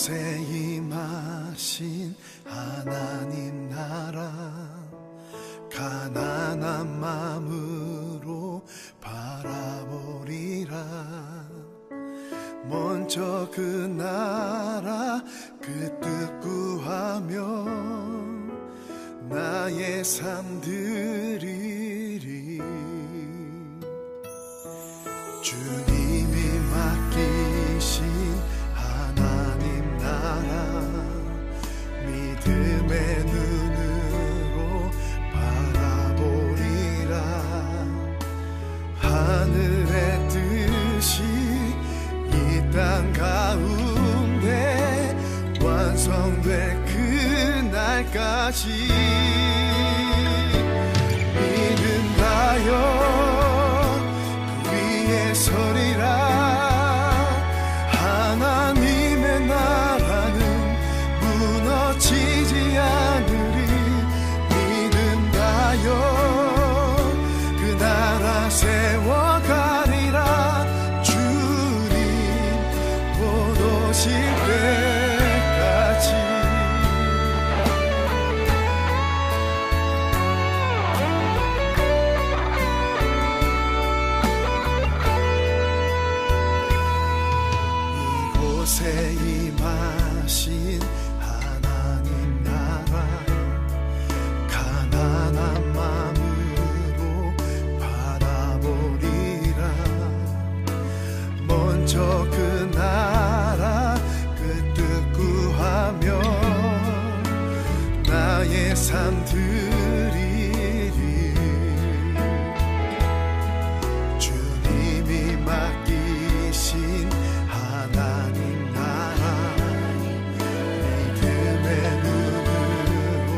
이곳에 임하신 하나님 나라, 가난한 마음으로 바라보리라. 먼저 그 나라 그 뜻 구하며 나의 삶 드리리. 주님이 맡기신 하나님 나라, 믿음의 눈으로 바라보리라. 하늘의 뜻이 이 땅 가운데 완성될 그날까지 믿는다요 그 위에 서리라. 하나님의 나라는 무너지지 않으리. 믿는다요 그 나라 세워가리라. 주님 곧 오실 때까지. 이곳에 임하신 하나님 나라, 가난한 마음으로 바라보리라. 먼저 그 나라 그 뜻 구하며 나의 삶 드리리. 주님이 맡기신 하나님 나라, 믿음의 눈으로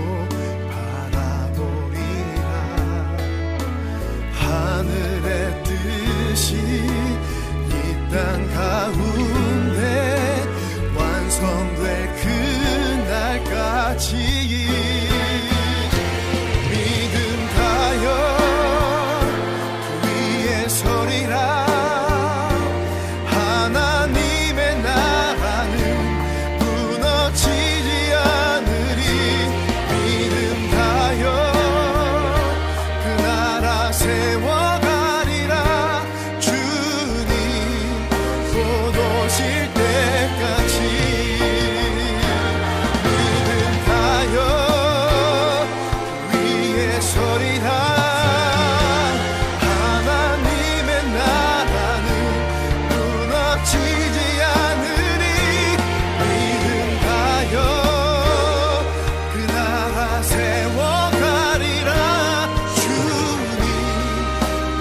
바라보리라. 하늘의 뜻이 이 땅 가운데 완성될 그날까지 믿음하여 그 위에 서리라. 하나님의 나라는 무너지지 않으리. 믿음하여 그 나라 세워가리라. 주님 곧 오실 때까지 믿음하여 그 위에 서리라. 하나님의 나라는 무너지지 않으리. 믿음하여 그 나라 세워가리라. 주님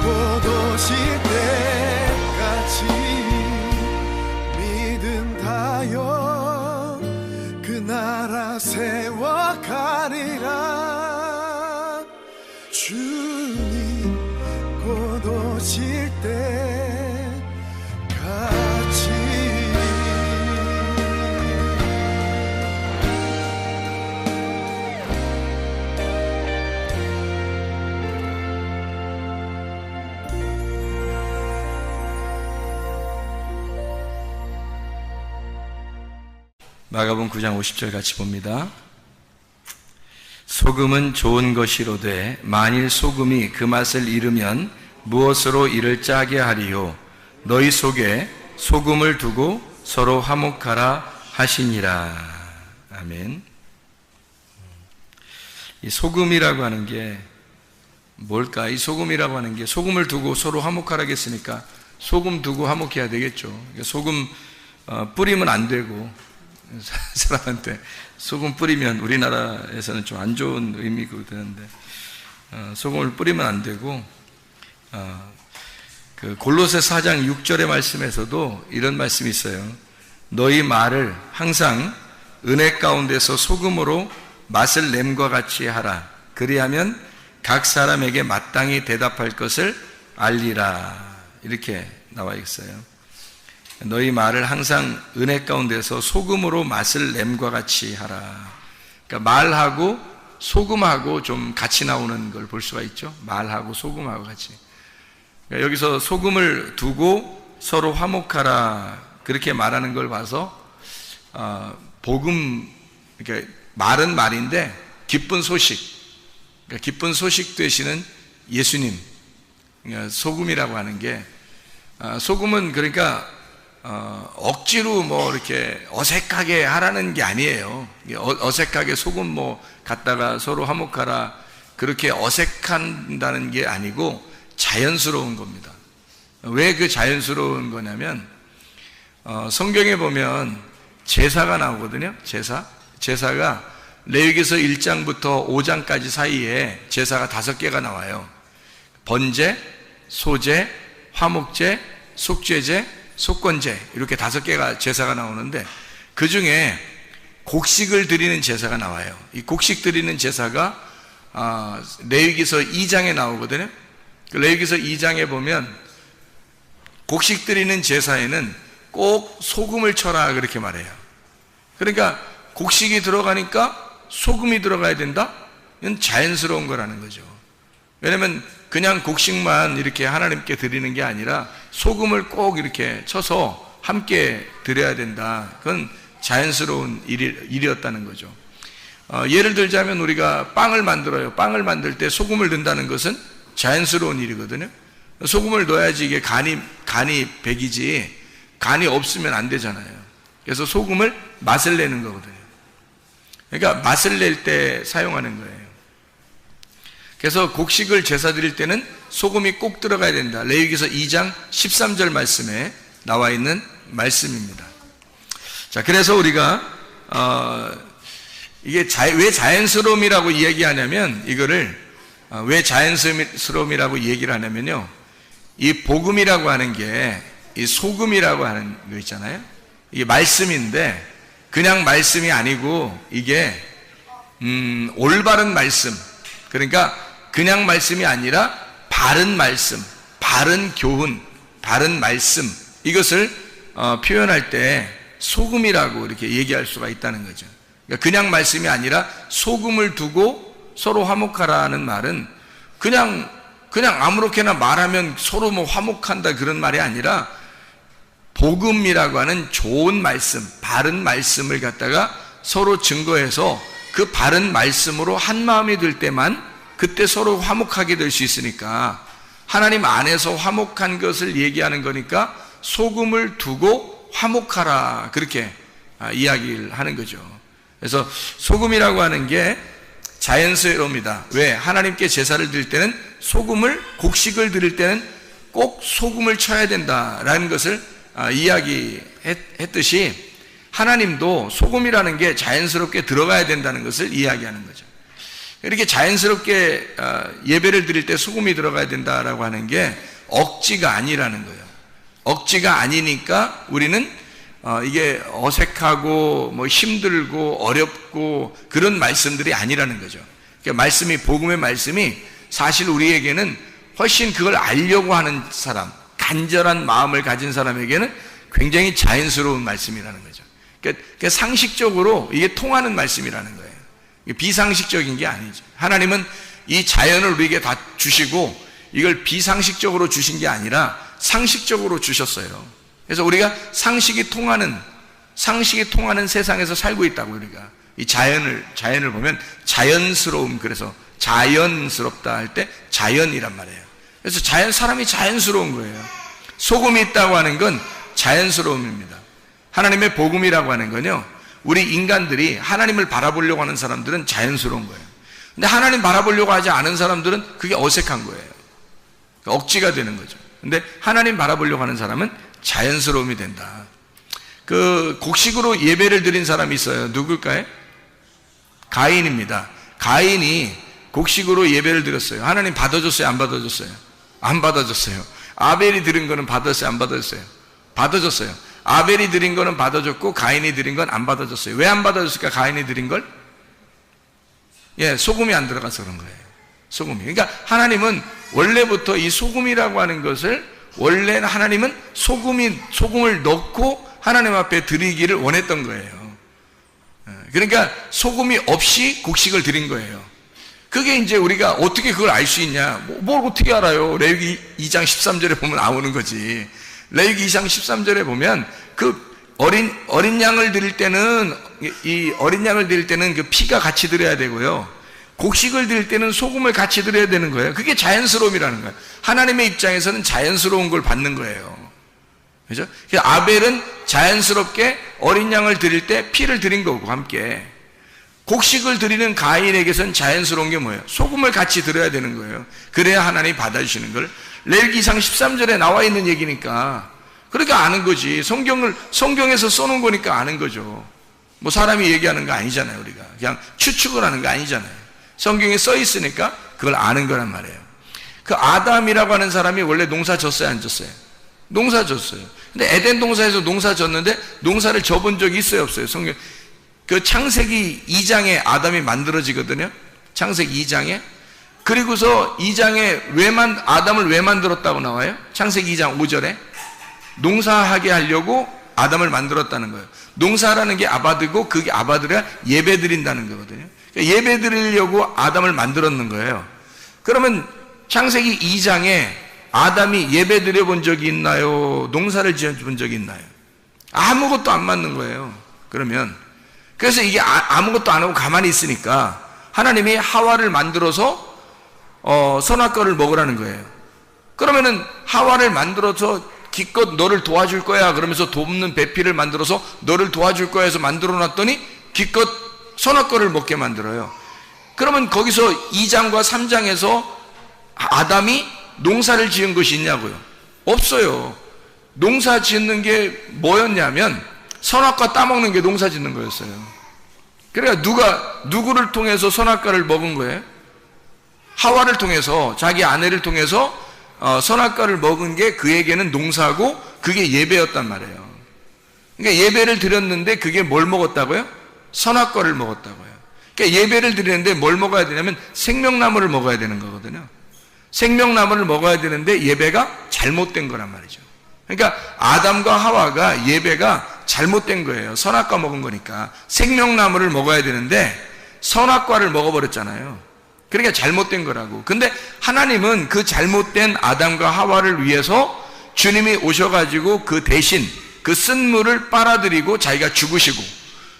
곧 오실 때까지 믿음하여 그 나라 세워가리라. 주님 곧 오실 때까지. 마가복음 9장 50절 같이 봅니다. 소금은 좋은 것이로되 만일 소금이 그 맛을 잃으면 무엇으로 이를 짜게 하리요. 너희 속에 소금을 두고 서로 화목하라 하시니라. 아멘. 이 소금이라고 하는 게 뭘까? 이 소금이라고 하는 게 소금을 두고 서로 화목하라겠으니까 소금 두고 화목해야 되겠죠. 그러니까 소금 뿌리면 안 되고, 사람한테 소금 뿌리면 우리나라에서는 좀 안 좋은 의미가 되는데, 소금을 뿌리면 안 되고, 그 골로새 4장 6절의 말씀에서도 이런 말씀이 있어요. 너희 말을 항상 은혜 가운데서 소금으로 맛을 냄과 같이 하라. 그리하면 각 사람에게 마땅히 대답할 것을 알리라. 이렇게 나와 있어요. 너희 말을 항상 은혜 가운데서 소금으로 맛을 냄과 같이 하라. 그러니까 말하고 소금하고 좀 같이 나오는 걸 볼 수가 있죠. 말하고 소금하고 같이. 그러니까 여기서 소금을 두고 서로 화목하라 그렇게 말하는 걸 봐서 복음, 그러니까 말은 말인데 기쁜 소식, 그러니까 기쁜 소식 되시는 예수님, 그러니까 소금이라고 하는 게, 소금은 그러니까 억지로 뭐 이렇게 어색하게 하라는 게 아니에요. 어색하게 소금 뭐 갖다가 서로 화목하라, 그렇게 어색한다는 게 아니고 자연스러운 겁니다. 왜 그 자연스러운 거냐면, 성경에 보면 제사가 나오거든요. 제사가 레위기서 1장부터 5장까지 사이에 제사가 5개가 나와요. 번제, 소제, 화목제, 속죄제, 속건제, 이렇게 5개가 제사가 나오는데, 그 중에 곡식을 드리는 제사가 나와요. 이 곡식 드리는 제사가 레위기서 2장에 나오거든요. 레위기서 2장에 보면 곡식 드리는 제사에는 꼭 소금을 쳐라, 그렇게 말해요. 그러니까 곡식이 들어가니까 소금이 들어가야 된다? 이건 자연스러운 거라는 거죠. 왜냐면 그냥 곡식만 이렇게 하나님께 드리는 게 아니라 소금을 꼭 이렇게 쳐서 함께 드려야 된다. 그건 자연스러운 일이었다는 거죠. 예를 들자면 우리가 빵을 만들어요. 빵을 만들 때 소금을 넣는다는 것은 자연스러운 일이거든요. 소금을 넣어야지 이게 간이 배기지, 간이 없으면 안 되잖아요. 그래서 소금을 맛을 내는 거거든요. 그러니까 맛을 낼 때 사용하는 거예요. 그래서 곡식을 제사 드릴 때는 소금이 꼭 들어가야 된다. 레위기서 2장 13절 말씀에 나와 있는 말씀입니다. 자, 그래서 우리가 이게 왜 자연스러움이라고 이야기하냐면, 이거를 왜 자연스러움이라고 얘기를 하냐면요, 이 복음이라고 하는 게 이 소금이라고 하는 거 있잖아요. 이게 말씀인데 그냥 말씀이 아니고 이게 올바른 말씀, 그러니까 그냥 말씀이 아니라 바른 말씀, 바른 교훈, 바른 말씀, 이것을 표현할 때 소금이라고 이렇게 얘기할 수가 있다는 거죠. 그러니까 그냥 말씀이 아니라 소금을 두고 서로 화목하라는 말은 그냥 아무렇게나 말하면 서로 뭐 화목한다, 그런 말이 아니라 복음이라고 하는 좋은 말씀, 바른 말씀을 갖다가 서로 증거해서 그 바른 말씀으로 한 마음이 될 때만 그때 서로 화목하게 될 수 있으니까, 하나님 안에서 화목한 것을 얘기하는 거니까 소금을 두고 화목하라, 그렇게 이야기를 하는 거죠. 그래서 소금이라고 하는 게 자연스러움이다. 왜? 하나님께 제사를 드릴 때는 곡식을 드릴 때는 꼭 소금을 쳐야 된다라는 것을 이야기했듯이, 하나님도 소금이라는 게 자연스럽게 들어가야 된다는 것을 이야기하는 거죠. 이렇게 자연스럽게 예배를 드릴 때 소금이 들어가야 된다라고 하는 게 억지가 아니라는 거예요. 억지가 아니니까 우리는 이게 어색하고 뭐 힘들고 어렵고 그런 말씀들이 아니라는 거죠. 그러니까 말씀이, 복음의 말씀이 사실 우리에게는 훨씬 그걸 알려고 하는 사람, 간절한 마음을 가진 사람에게는 굉장히 자연스러운 말씀이라는 거죠. 그러니까 상식적으로 이게 통하는 말씀이라는 거예요. 비상식적인 게 아니죠. 하나님은 이 자연을 우리에게 다 주시고 이걸 비상식적으로 주신 게 아니라 상식적으로 주셨어요. 그래서 우리가 상식이 통하는 세상에서 살고 있다고. 우리가 이 자연을 보면 자연스러움, 그래서 자연스럽다 할 때 자연이란 말이에요. 그래서 사람이 자연스러운 거예요. 소금이 있다고 하는 건 자연스러움입니다. 하나님의 복음이라고 하는 건요, 우리 인간들이 하나님을 바라보려고 하는 사람들은 자연스러운 거예요. 근데 하나님 바라보려고 하지 않은 사람들은 그게 어색한 거예요. 억지가 되는 거죠. 근데 하나님 바라보려고 하는 사람은 자연스러움이 된다. 그 곡식으로 예배를 드린 사람이 있어요. 누굴까요? 가인입니다. 가인이 곡식으로 예배를 드렸어요. 하나님 받아줬어요? 안 받아줬어요? 안 받아줬어요. 아벨이 드린 거는 받았어요? 안 받아줬어요? 받아줬어요. 아벨이 드린 거는 받아줬고 가인이 드린 건 안 받아줬어요. 왜 안 받아줬을까? 가인이 드린 걸? 소금이 안 들어가서 그런 거예요. 소금이. 그러니까 하나님은 원래부터 이 소금이라고 하는 것을, 원래는 하나님은 소금을 넣고 하나님 앞에 드리기를 원했던 거예요. 그러니까 소금이 없이 곡식을 드린 거예요. 그게 이제 우리가 어떻게 그걸 알 수 있냐? 뭘 어떻게 알아요? 레위기 2장 13절에 보면 나오는 거지. 레위기 2장 13절에 보면 그 어린 양을 드릴 때는, 이 어린 양을 드릴 때는 그 피가 같이 드려야 되고요. 곡식을 드릴 때는 소금을 같이 드려야 되는 거예요. 그게 자연스러움이라는 거예요. 하나님의 입장에서는 자연스러운 걸 받는 거예요. 그죠? 아벨은 자연스럽게 어린 양을 드릴 때 피를 드린 거고, 함께. 곡식을 드리는 가인에게서는 자연스러운 게 뭐예요? 소금을 같이 드려야 되는 거예요. 그래야 하나님이 받아주시는 걸. 레위기상 13절에 나와 있는 얘기니까, 그러니까 아는 거지. 성경에서 써놓은 거니까 아는 거죠. 뭐 사람이 얘기하는 거 아니잖아요, 우리가. 그냥 추측을 하는 거 아니잖아요. 성경에 써 있으니까 그걸 아는 거란 말이에요. 그 아담이라고 하는 사람이 원래 농사 졌어요, 안 졌어요? 농사 졌어요. 근데 에덴 동산에서 농사 졌는데 농사를 져본 적이 있어요, 없어요? 성경, 그 창세기 2장에 아담이 만들어지거든요. 창세기 2장에. 그리고서 2장에 아담을 왜 만들었다고 나와요? 창세기 2장 5절에. 농사하게 하려고 아담을 만들었다는 거예요. 농사라는 게 아바드고, 그게 아바드가 예배 드린다는 거거든요. 그러니까 예배 드리려고 아담을 만들었는 거예요. 그러면 창세기 2장에 아담이 예배 드려본 적이 있나요? 농사를 지어본 적이 있나요? 아무것도 안 맞는 거예요. 그러면 그래서 이게 아무것도 안 하고 가만히 있으니까 하나님이 하와를 만들어서 선악과를 먹으라는 거예요. 그러면은 하와를 만들어서 기껏 너를 도와줄 거야 그러면서 돕는 배필을 만들어서 너를 도와줄 거야 해서 만들어 놨더니 기껏 선악과를 먹게 만들어요. 그러면 거기서 2장과 3장에서 아담이 농사를 지은 것이 있냐고요? 없어요. 농사 짓는 게 뭐였냐면 선악과 따먹는 게 농사 짓는 거였어요. 그러니까 누구를 통해서 선악과를 먹은 거예요? 하와를 통해서, 자기 아내를 통해서 선악과를 먹은 게 그에게는 농사고 그게 예배였단 말이에요. 그러니까 예배를 드렸는데 그게 뭘 먹었다고요? 선악과를 먹었다고요. 그러니까 예배를 드리는데 뭘 먹어야 되냐면 생명나무를 먹어야 되는 거거든요. 생명나무를 먹어야 되는데 예배가 잘못된 거란 말이죠. 그러니까 아담과 하와가 예배가 잘못된 거예요. 선악과 먹은 거니까. 생명나무를 먹어야 되는데 선악과를 먹어버렸잖아요. 그러니까 잘못된 거라고. 근데 하나님은 그 잘못된 아담과 하와를 위해서 주님이 오셔가지고 그 대신 그 쓴물을 빨아들이고 자기가 죽으시고,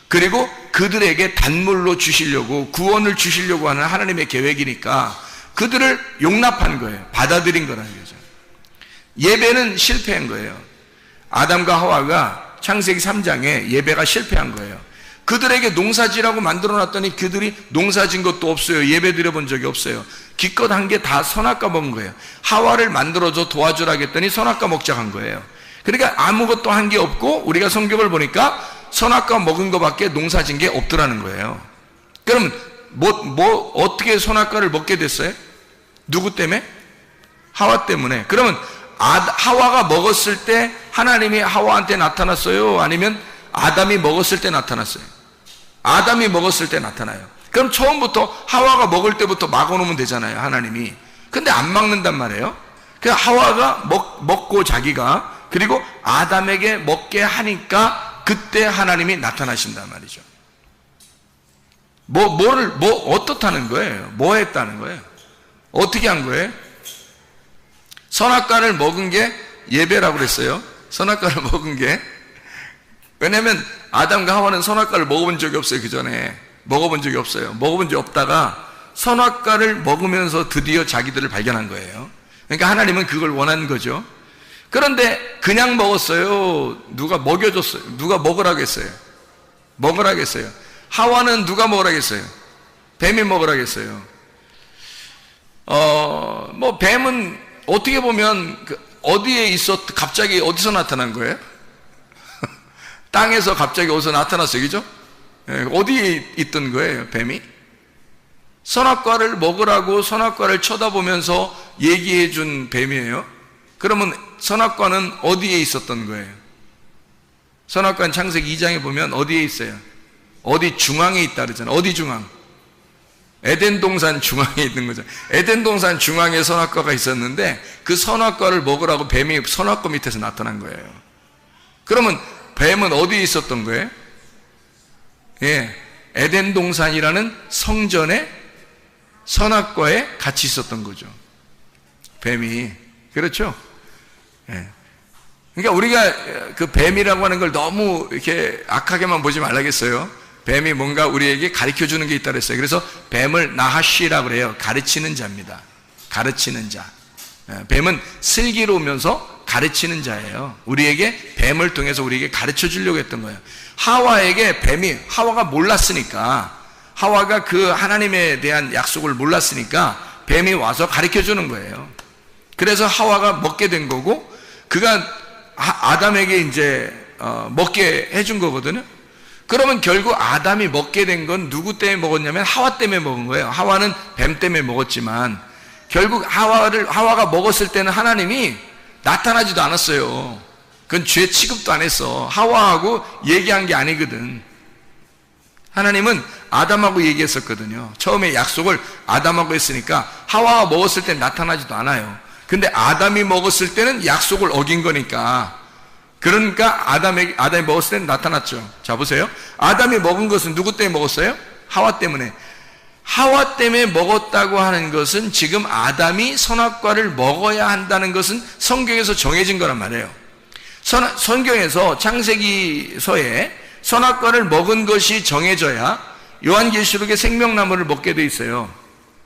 그리고 그들에게 단물로 주시려고, 구원을 주시려고 하는 하나님의 계획이니까 그들을 용납한 거예요. 받아들인 거라는 거죠. 예배는 실패한 거예요. 아담과 하와가 창세기 3장에 예배가 실패한 거예요. 그들에게 농사지라고 만들어 놨더니 그들이 농사진 것도 없어요. 예배 드려본 적이 없어요. 기껏 한 게 다 선악과 먹은 거예요. 하와를 만들어줘 도와주라 했더니 선악과 먹자 한 거예요. 그러니까 아무것도 한 게 없고, 우리가 성경을 보니까 선악과 먹은 것밖에 농사진 게 없더라는 거예요. 그러면 어떻게 선악과를 먹게 됐어요? 누구 때문에? 하와 때문에. 그러면 하와가 먹었을 때 하나님이 하와한테 나타났어요? 아니면 아담이 먹었을 때 나타났어요? 아담이 먹었을 때 나타나요. 그럼 처음부터 하와가 먹을 때부터 막아놓으면 되잖아요, 하나님이. 근데 안 막는단 말이에요. 그래서 하와가 먹고 자기가, 그리고 아담에게 먹게 하니까 그때 하나님이 나타나신단 말이죠. 어떻다는 거예요? 뭐 했다는 거예요? 어떻게 한 거예요? 선악과를 먹은 게 예배라고 그랬어요. 선악과를 먹은 게. 왜냐면 아담과 하와는 선악과를 먹어본 적이 없어요. 그 전에 먹어본 적이 없어요. 먹어본 적이 없다가 선악과를 먹으면서 드디어 자기들을 발견한 거예요. 그러니까 하나님은 그걸 원하는 거죠. 그런데 그냥 먹었어요? 누가 먹여줬어요? 누가 먹으라고 했어요? 먹으라고 했어요. 하와는 누가 먹으라고 했어요? 뱀이 먹으라고 했어요. 뱀은 어떻게 보면 어디에 갑자기 어디서 나타난 거예요? 땅에서 갑자기 어디서 나타났어요, 그죠? 어디에 있던 거예요, 뱀이? 선악과를 먹으라고 선악과를 쳐다보면서 얘기해 준 뱀이에요. 그러면 선악과는 어디에 있었던 거예요? 선악과는 창세기 2장에 보면 어디에 있어요? 어디 중앙에 있다 그러잖아요. 어디 중앙? 에덴 동산 중앙에 있는 거죠. 에덴 동산 중앙에 선악과가 있었는데 그 선악과를 먹으라고 뱀이 선악과 밑에서 나타난 거예요. 그러면 뱀은 어디에 있었던 거예요? 예, 에덴 동산이라는 성전에 선악과에 같이 있었던 거죠. 뱀이. 그렇죠? 예. 그러니까 우리가 그 뱀이라고 하는 걸 너무 이렇게 악하게만 보지 말라겠어요. 뱀이 뭔가 우리에게 가르쳐 주는 게 있다 그랬어요. 그래서 뱀을 나하시라고 그래요. 가르치는 자입니다. 가르치는 자. 뱀은 슬기로우면서 가르치는 자예요. 우리에게 뱀을 통해서 우리에게 가르쳐 주려고 했던 거예요. 하와에게 뱀이, 하와가 몰랐으니까, 하와가 그 하나님에 대한 약속을 몰랐으니까 뱀이 와서 가르쳐 주는 거예요. 그래서 하와가 먹게 된 거고, 그가 아담에게 이제 먹게 해준 거거든요. 그러면 결국 아담이 먹게 된 건 누구 때문에 먹었냐면 하와 때문에 먹은 거예요. 하와는 뱀 때문에 먹었지만 결국 하와가 먹었을 때는 하나님이 나타나지도 않았어요. 그건 죄 취급도 안 했어. 하와하고 얘기한 게 아니거든. 하나님은 아담하고 얘기했었거든요. 처음에 약속을 아담하고 했으니까 하와가 먹었을 때는 나타나지도 않아요. 근데 아담이 먹었을 때는 약속을 어긴 거니까, 그러니까 아담이 먹었을 때는 나타났죠. 자, 보세요. 아담이 먹은 것은 누구 때문에 먹었어요? 하와 때문에. 하와 때문에 먹었다고 하는 것은 지금 아담이 선악과를 먹어야 한다는 것은 성경에서 정해진 거란 말이에요. 성경에서 창세기서에 선악과를 먹은 것이 정해져야 요한계시록의 생명나무를 먹게 돼 있어요.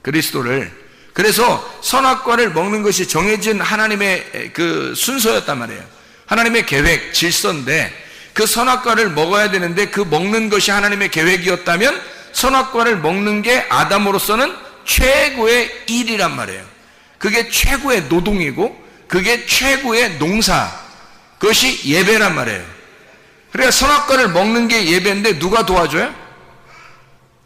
그리스도를. 그래서 선악과를 먹는 것이 정해진 하나님의 그 순서였단 말이에요. 하나님의 계획, 질서인데 그 선악과를 먹어야 되는데 그 먹는 것이 하나님의 계획이었다면 선악과를 먹는 게 아담으로서는 최고의 일이란 말이에요. 그게 최고의 노동이고 그게 최고의 농사, 그것이 예배란 말이에요. 그러니까 선악과를 먹는 게 예배인데 누가 도와줘요?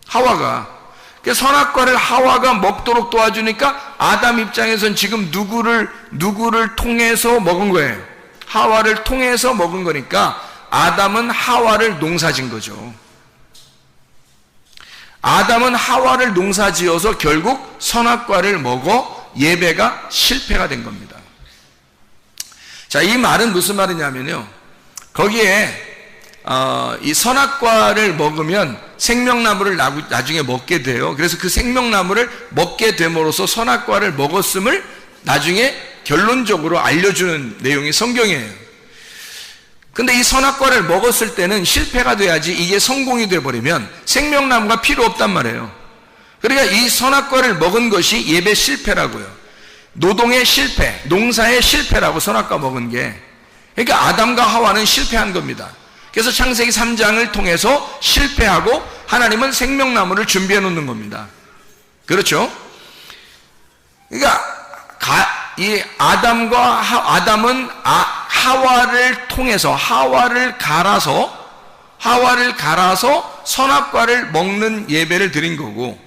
하와가. 그러니까 선악과를 하와가 먹도록 도와주니까 아담 입장에서는 지금 누구를 통해서 먹은 거예요? 하와를 통해서 먹은 거니까 아담은 하와를 농사진 거죠. 아담은 하와를 농사지어서 결국 선악과를 먹어 예배가 실패가 된 겁니다. 자, 이 말은 무슨 말이냐면요, 거기에 이 선악과를 먹으면 생명나무를 나중에 먹게 돼요. 그래서 그 생명나무를 먹게 됨으로써 선악과를 먹었음을 나중에 결론적으로 알려주는 내용이 성경이에요. 근데 이 선악과를 먹었을 때는 실패가 돼야지 이게 성공이 돼버리면 생명나무가 필요 없단 말이에요. 그러니까 이 선악과를 먹은 것이 예배 실패라고요. 노동의 실패, 농사의 실패라고, 선악과 먹은 게. 그러니까 아담과 하와는 실패한 겁니다. 그래서 창세기 3장을 통해서 실패하고 하나님은 생명나무를 준비해 놓는 겁니다. 그렇죠? 그러니까 이 아담은 하와를 통해서 하와를 갈아서 선악과를 먹는 예배를 드린 거고,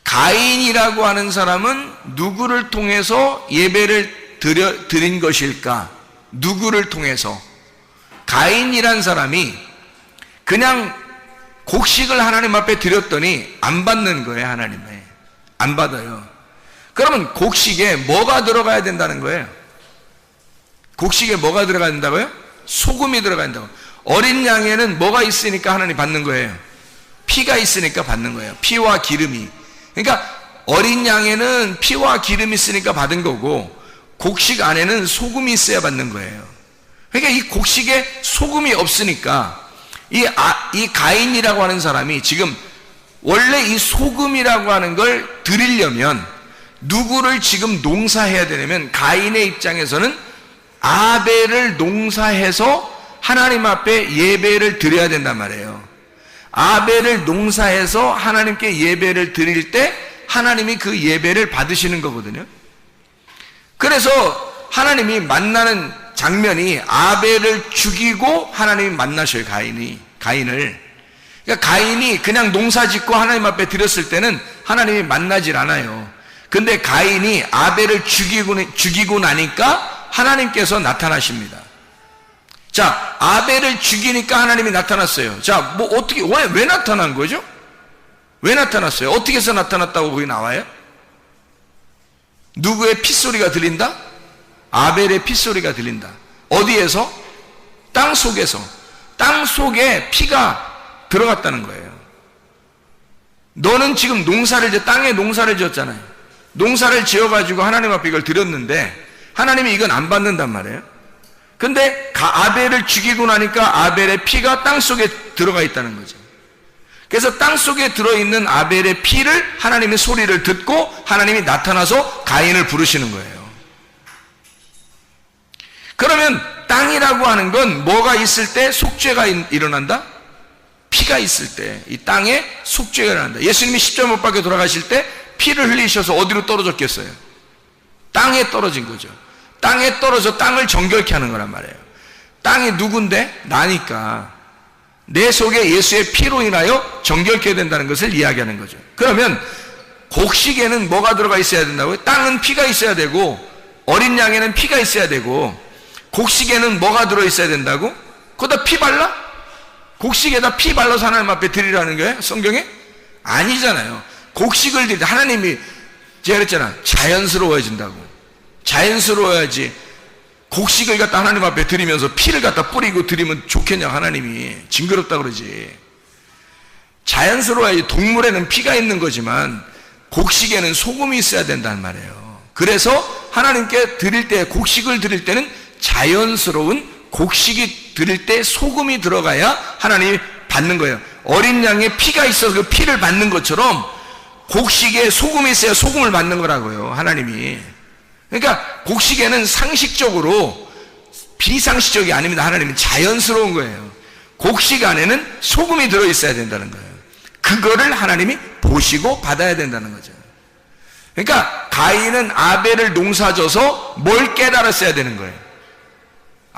가인이라고 하는 사람은 누구를 통해서 예배를 드린 것일까? 누구를 통해서? 가인이란 사람이 그냥 곡식을 하나님 앞에 드렸더니 안 받는 거예요. 하나님에 안 받아요. 그러면 곡식에 뭐가 들어가야 된다는 거예요? 곡식에 뭐가 들어가야 된다고요? 소금이 들어가야 된다고. 어린 양에는 뭐가 있으니까 하나님 받는 거예요? 피가 있으니까 받는 거예요. 피와 기름이. 그러니까 어린 양에는 피와 기름이 있으니까 받은 거고, 곡식 안에는 소금이 있어야 받는 거예요. 그러니까 이 곡식에 소금이 없으니까 이 가인이라고 하는 사람이 지금 원래 이 소금이라고 하는 걸 드리려면 누구를 지금 농사해야 되냐면, 가인의 입장에서는 아벨을 농사해서 하나님 앞에 예배를 드려야 된단 말이에요. 아벨을 농사해서 하나님께 예배를 드릴 때 하나님이 그 예배를 받으시는 거거든요. 그래서 하나님이 만나는 장면이 아벨을 죽이고 하나님이 만나셔요. 가인을. 그러니까 가인이 그냥 농사 짓고 하나님 앞에 드렸을 때는 하나님이 만나질 않아요. 근데 가인이 아벨을 죽이고 나니까 하나님께서 나타나십니다. 자, 아벨을 죽이니까 하나님이 나타났어요. 자, 왜 나타난 거죠? 왜 나타났어요? 어떻게 해서 나타났다고 거기 나와요? 누구의 핏소리가 들린다? 아벨의 핏소리가 들린다. 어디에서? 땅 속에서. 땅 속에 피가 들어갔다는 거예요. 너는 지금 땅에 농사를 지었잖아요. 농사를 지어가지고 하나님 앞에 이걸 드렸는데 하나님이 이건 안 받는단 말이에요. 근데 아벨을 죽이고 나니까 아벨의 피가 땅 속에 들어가 있다는 거죠. 그래서 땅 속에 들어있는 아벨의 피를 하나님의 소리를 듣고 하나님이 나타나서 가인을 부르시는 거예요. 그러면 땅이라고 하는 건 뭐가 있을 때 속죄가 일어난다? 피가 있을 때 이 땅에 속죄가 일어난다. 예수님이 십자가 못 박혀 돌아가실 때 피를 흘리셔서 어디로 떨어졌겠어요? 땅에 떨어진 거죠. 땅에 떨어져 땅을 정결케 하는 거란 말이에요. 땅이 누군데? 나니까 내 속에 예수의 피로 인하여 정결케 된다는 것을 이야기하는 거죠. 그러면 곡식에는 뭐가 들어가 있어야 된다고요? 땅은 피가 있어야 되고 어린 양에는 피가 있어야 되고 곡식에는 뭐가 들어있어야 된다고? 거기다 피 발라? 곡식에다 피 발라서 하나님 앞에 드리라는 거예요? 성경에? 아니잖아요. 곡식을 드릴 때 하나님이 제가 그랬잖아, 자연스러워진다고. 자연스러워야지 곡식을 갖다 하나님 앞에 드리면서 피를 갖다 뿌리고 드리면 좋겠냐, 하나님이. 징그럽다 그러지. 자연스러워야지. 동물에는 피가 있는 거지만 곡식에는 소금이 있어야 된다는 말이에요. 그래서 하나님께 드릴 때, 곡식을 드릴 때는 자연스러운 곡식이 드릴 때 소금이 들어가야 하나님이 받는 거예요. 어린 양에 피가 있어서 그 피를 받는 것처럼 곡식에 소금이 있어야 소금을 받는 거라고요, 하나님이. 그러니까 곡식에는 상식적으로 비상식적이 아닙니다. 하나님은 자연스러운 거예요. 곡식 안에는 소금이 들어있어야 된다는 거예요. 그거를 하나님이 보시고 받아야 된다는 거죠. 그러니까 가인은 아벨을 농사져서 뭘 깨달았어야 되는 거예요.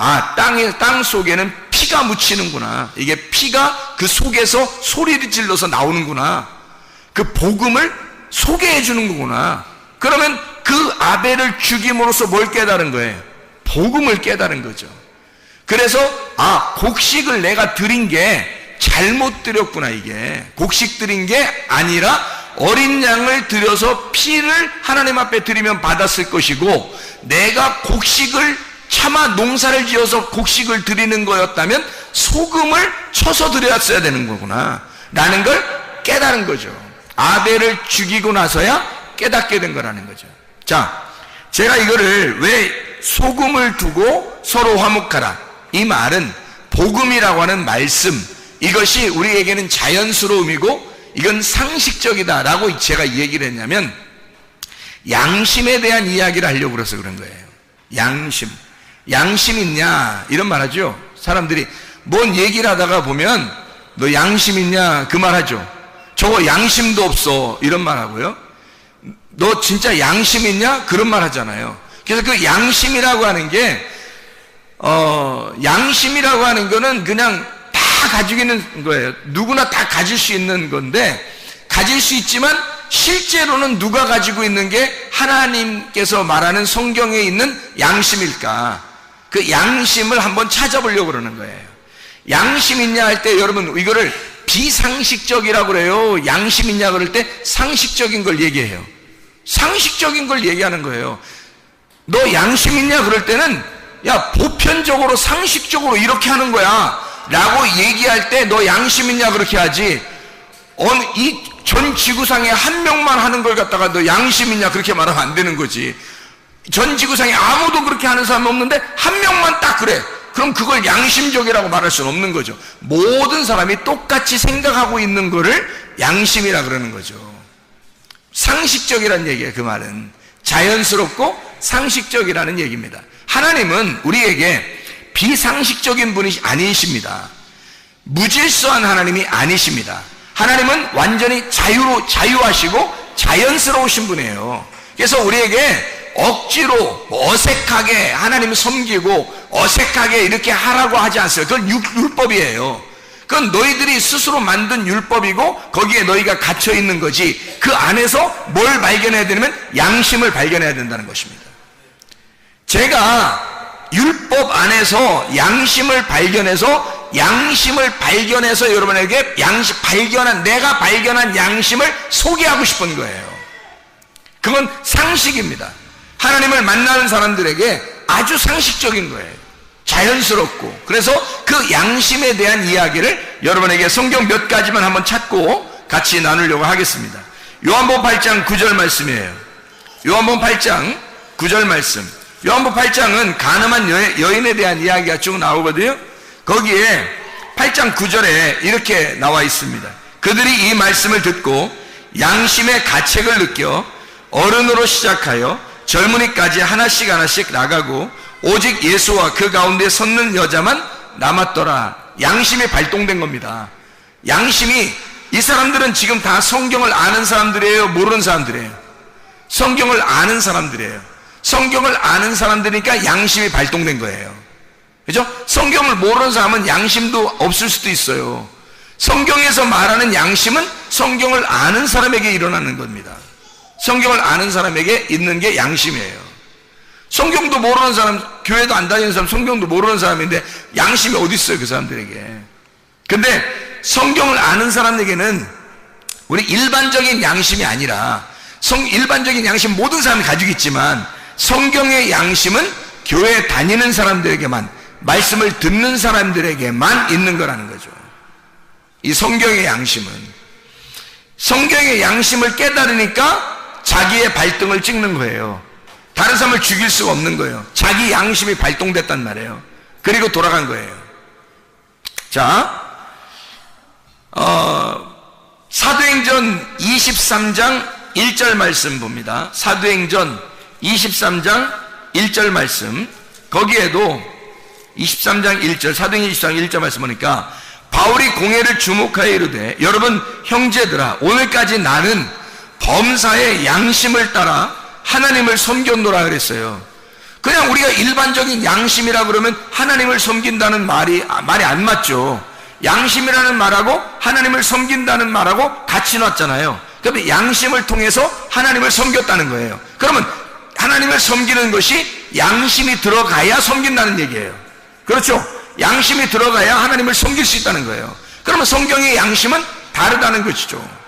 아, 땅 속에는 피가 묻히는구나. 이게 피가 그 속에서 소리를 질러서 나오는구나. 그 복음을 소개해 주는 거구나. 그러면 그 아벨을 죽임으로써 뭘 깨달은 거예요? 복음을 깨달은 거죠. 그래서 곡식을 내가 드린 게 잘못 드렸구나. 이게 곡식 드린 게 아니라 어린 양을 들여서 피를 하나님 앞에 드리면 받았을 것이고, 내가 곡식을 차마 농사를 지어서 곡식을 드리는 거였다면 소금을 쳐서 드렸어야 되는 거구나 라는 걸 깨달은 거죠. 아벨을 죽이고 나서야 깨닫게 된 거라는 거죠. 자, 제가 이거를 왜 소금을 두고 서로 화목하라, 이 말은 복음이라고 하는 말씀, 이것이 우리에게는 자연스러움이고 이건 상식적이다 라고 제가 얘기를 했냐면, 양심에 대한 이야기를 하려고 그래서 그런 거예요. 양심 있냐 이런 말 하죠. 사람들이 뭔 얘기를 하다가 보면 너 양심 있냐 그 말 하죠. 저거 양심도 없어 이런 말 하고요. 너 진짜 양심 있냐 그런 말 하잖아요. 그래서 그 양심이라고 하는 게 양심이라고 하는 거는 그냥 다 가지고 있는 거예요. 누구나 다 가질 수 있는 건데, 가질 수 있지만 실제로는 누가 가지고 있는 게 하나님께서 말하는 성경에 있는 양심일까? 그 양심을 한번 찾아보려고 그러는 거예요. 양심 있냐 할 때 여러분 이거를 비상식적이라고 그래요. 양심 있냐 그럴 때 상식적인 걸 얘기해요. 상식적인 걸 얘기하는 거예요. 너 양심 있냐 그럴 때는 야, 보편적으로 상식적으로 이렇게 하는 거야 라고 얘기할 때 너 양심 있냐 그렇게 하지, 이 전 지구상에 한 명만 하는 걸 갖다가 너 양심 있냐 그렇게 말하면 안 되는 거지. 전 지구상에 아무도 그렇게 하는 사람 없는데 한 명만 딱 그래. 그럼 그걸 양심적이라고 말할 수는 없는 거죠. 모든 사람이 똑같이 생각하고 있는 거를 양심이라 그러는 거죠. 상식적이라는 얘기예요. 그 말은 자연스럽고 상식적이라는 얘기입니다. 하나님은 우리에게 비상식적인 분이 아니십니다. 무질서한 하나님이 아니십니다. 하나님은 완전히 자유하시고 자연스러우신 분이에요. 그래서 우리에게 억지로 어색하게 하나님을 섬기고 어색하게 이렇게 하라고 하지 않어요. 그건 율법이에요. 그건 너희들이 스스로 만든 율법이고 거기에 너희가 갇혀 있는 거지. 그 안에서 뭘 발견해야 되냐면 양심을 발견해야 된다는 것입니다. 제가 율법 안에서 양심을 발견해서 여러분에게 내가 발견한 양심을 소개하고 싶은 거예요. 그건 상식입니다. 하나님을 만나는 사람들에게 아주 상식적인 거예요. 자연스럽고. 그래서 그 양심에 대한 이야기를 여러분에게 성경 몇 가지만 한번 찾고 같이 나누려고 하겠습니다. 요한복음 8장 9절 말씀이에요. 요한복음 8장 9절 말씀. 요한복음 8장은 가늠한 여인에 대한 이야기가 쭉 나오거든요. 거기에 8장 9절에 이렇게 나와 있습니다. 그들이 이 말씀을 듣고 양심의 가책을 느껴 어른으로 시작하여 젊은이까지 하나씩 하나씩 나가고 오직 예수와 그 가운데 섰는 여자만 남았더라. 양심이 발동된 겁니다. 양심이, 이 사람들은 지금 다 성경을 아는 사람들이에요, 모르는 사람들이에요? 성경을 아는 사람들이에요. 성경을 아는 사람들이니까 양심이 발동된 거예요. 그죠? 성경을 모르는 사람은 양심도 없을 수도 있어요. 성경에서 말하는 양심은 성경을 아는 사람에게 일어나는 겁니다. 성경을 아는 사람에게 있는 게 양심이에요. 성경도 모르는 사람, 교회도 안 다니는 사람, 성경도 모르는 사람인데 양심이 어디 있어요, 그 사람들에게? 근데 성경을 아는 사람에게는 우리 일반적인 양심이 아니라, 일반적인 양심 모든 사람이 가지고 있지만 성경의 양심은 교회 다니는 사람들에게만, 말씀을 듣는 사람들에게만 있는 거라는 거죠. 이 성경의 양심은, 성경의 양심을 깨달으니까 자기의 발등을 찍는 거예요. 다른 사람을 죽일 수가 없는 거예요. 자기 양심이 발동됐단 말이에요. 그리고 돌아간 거예요. 자, 사도행전 23장 1절 말씀 봅니다. 사도행전 23장 1절 말씀, 거기에도 23장 1절, 사도행전 23장 1절 말씀 보니까 바울이 공회를 주목하여 이르되 여러분 형제들아, 오늘까지 나는 범사의 양심을 따라 하나님을 섬겼노라 그랬어요. 그냥 우리가 일반적인 양심이라 그러면 하나님을 섬긴다는 말이 안 맞죠. 양심이라는 말하고 하나님을 섬긴다는 말하고 같이 놨잖아요. 그러면 양심을 통해서 하나님을 섬겼다는 거예요. 그러면 하나님을 섬기는 것이 양심이 들어가야 섬긴다는 얘기예요. 그렇죠? 양심이 들어가야 하나님을 섬길 수 있다는 거예요. 그러면 성경의 양심은 다르다는 것이죠.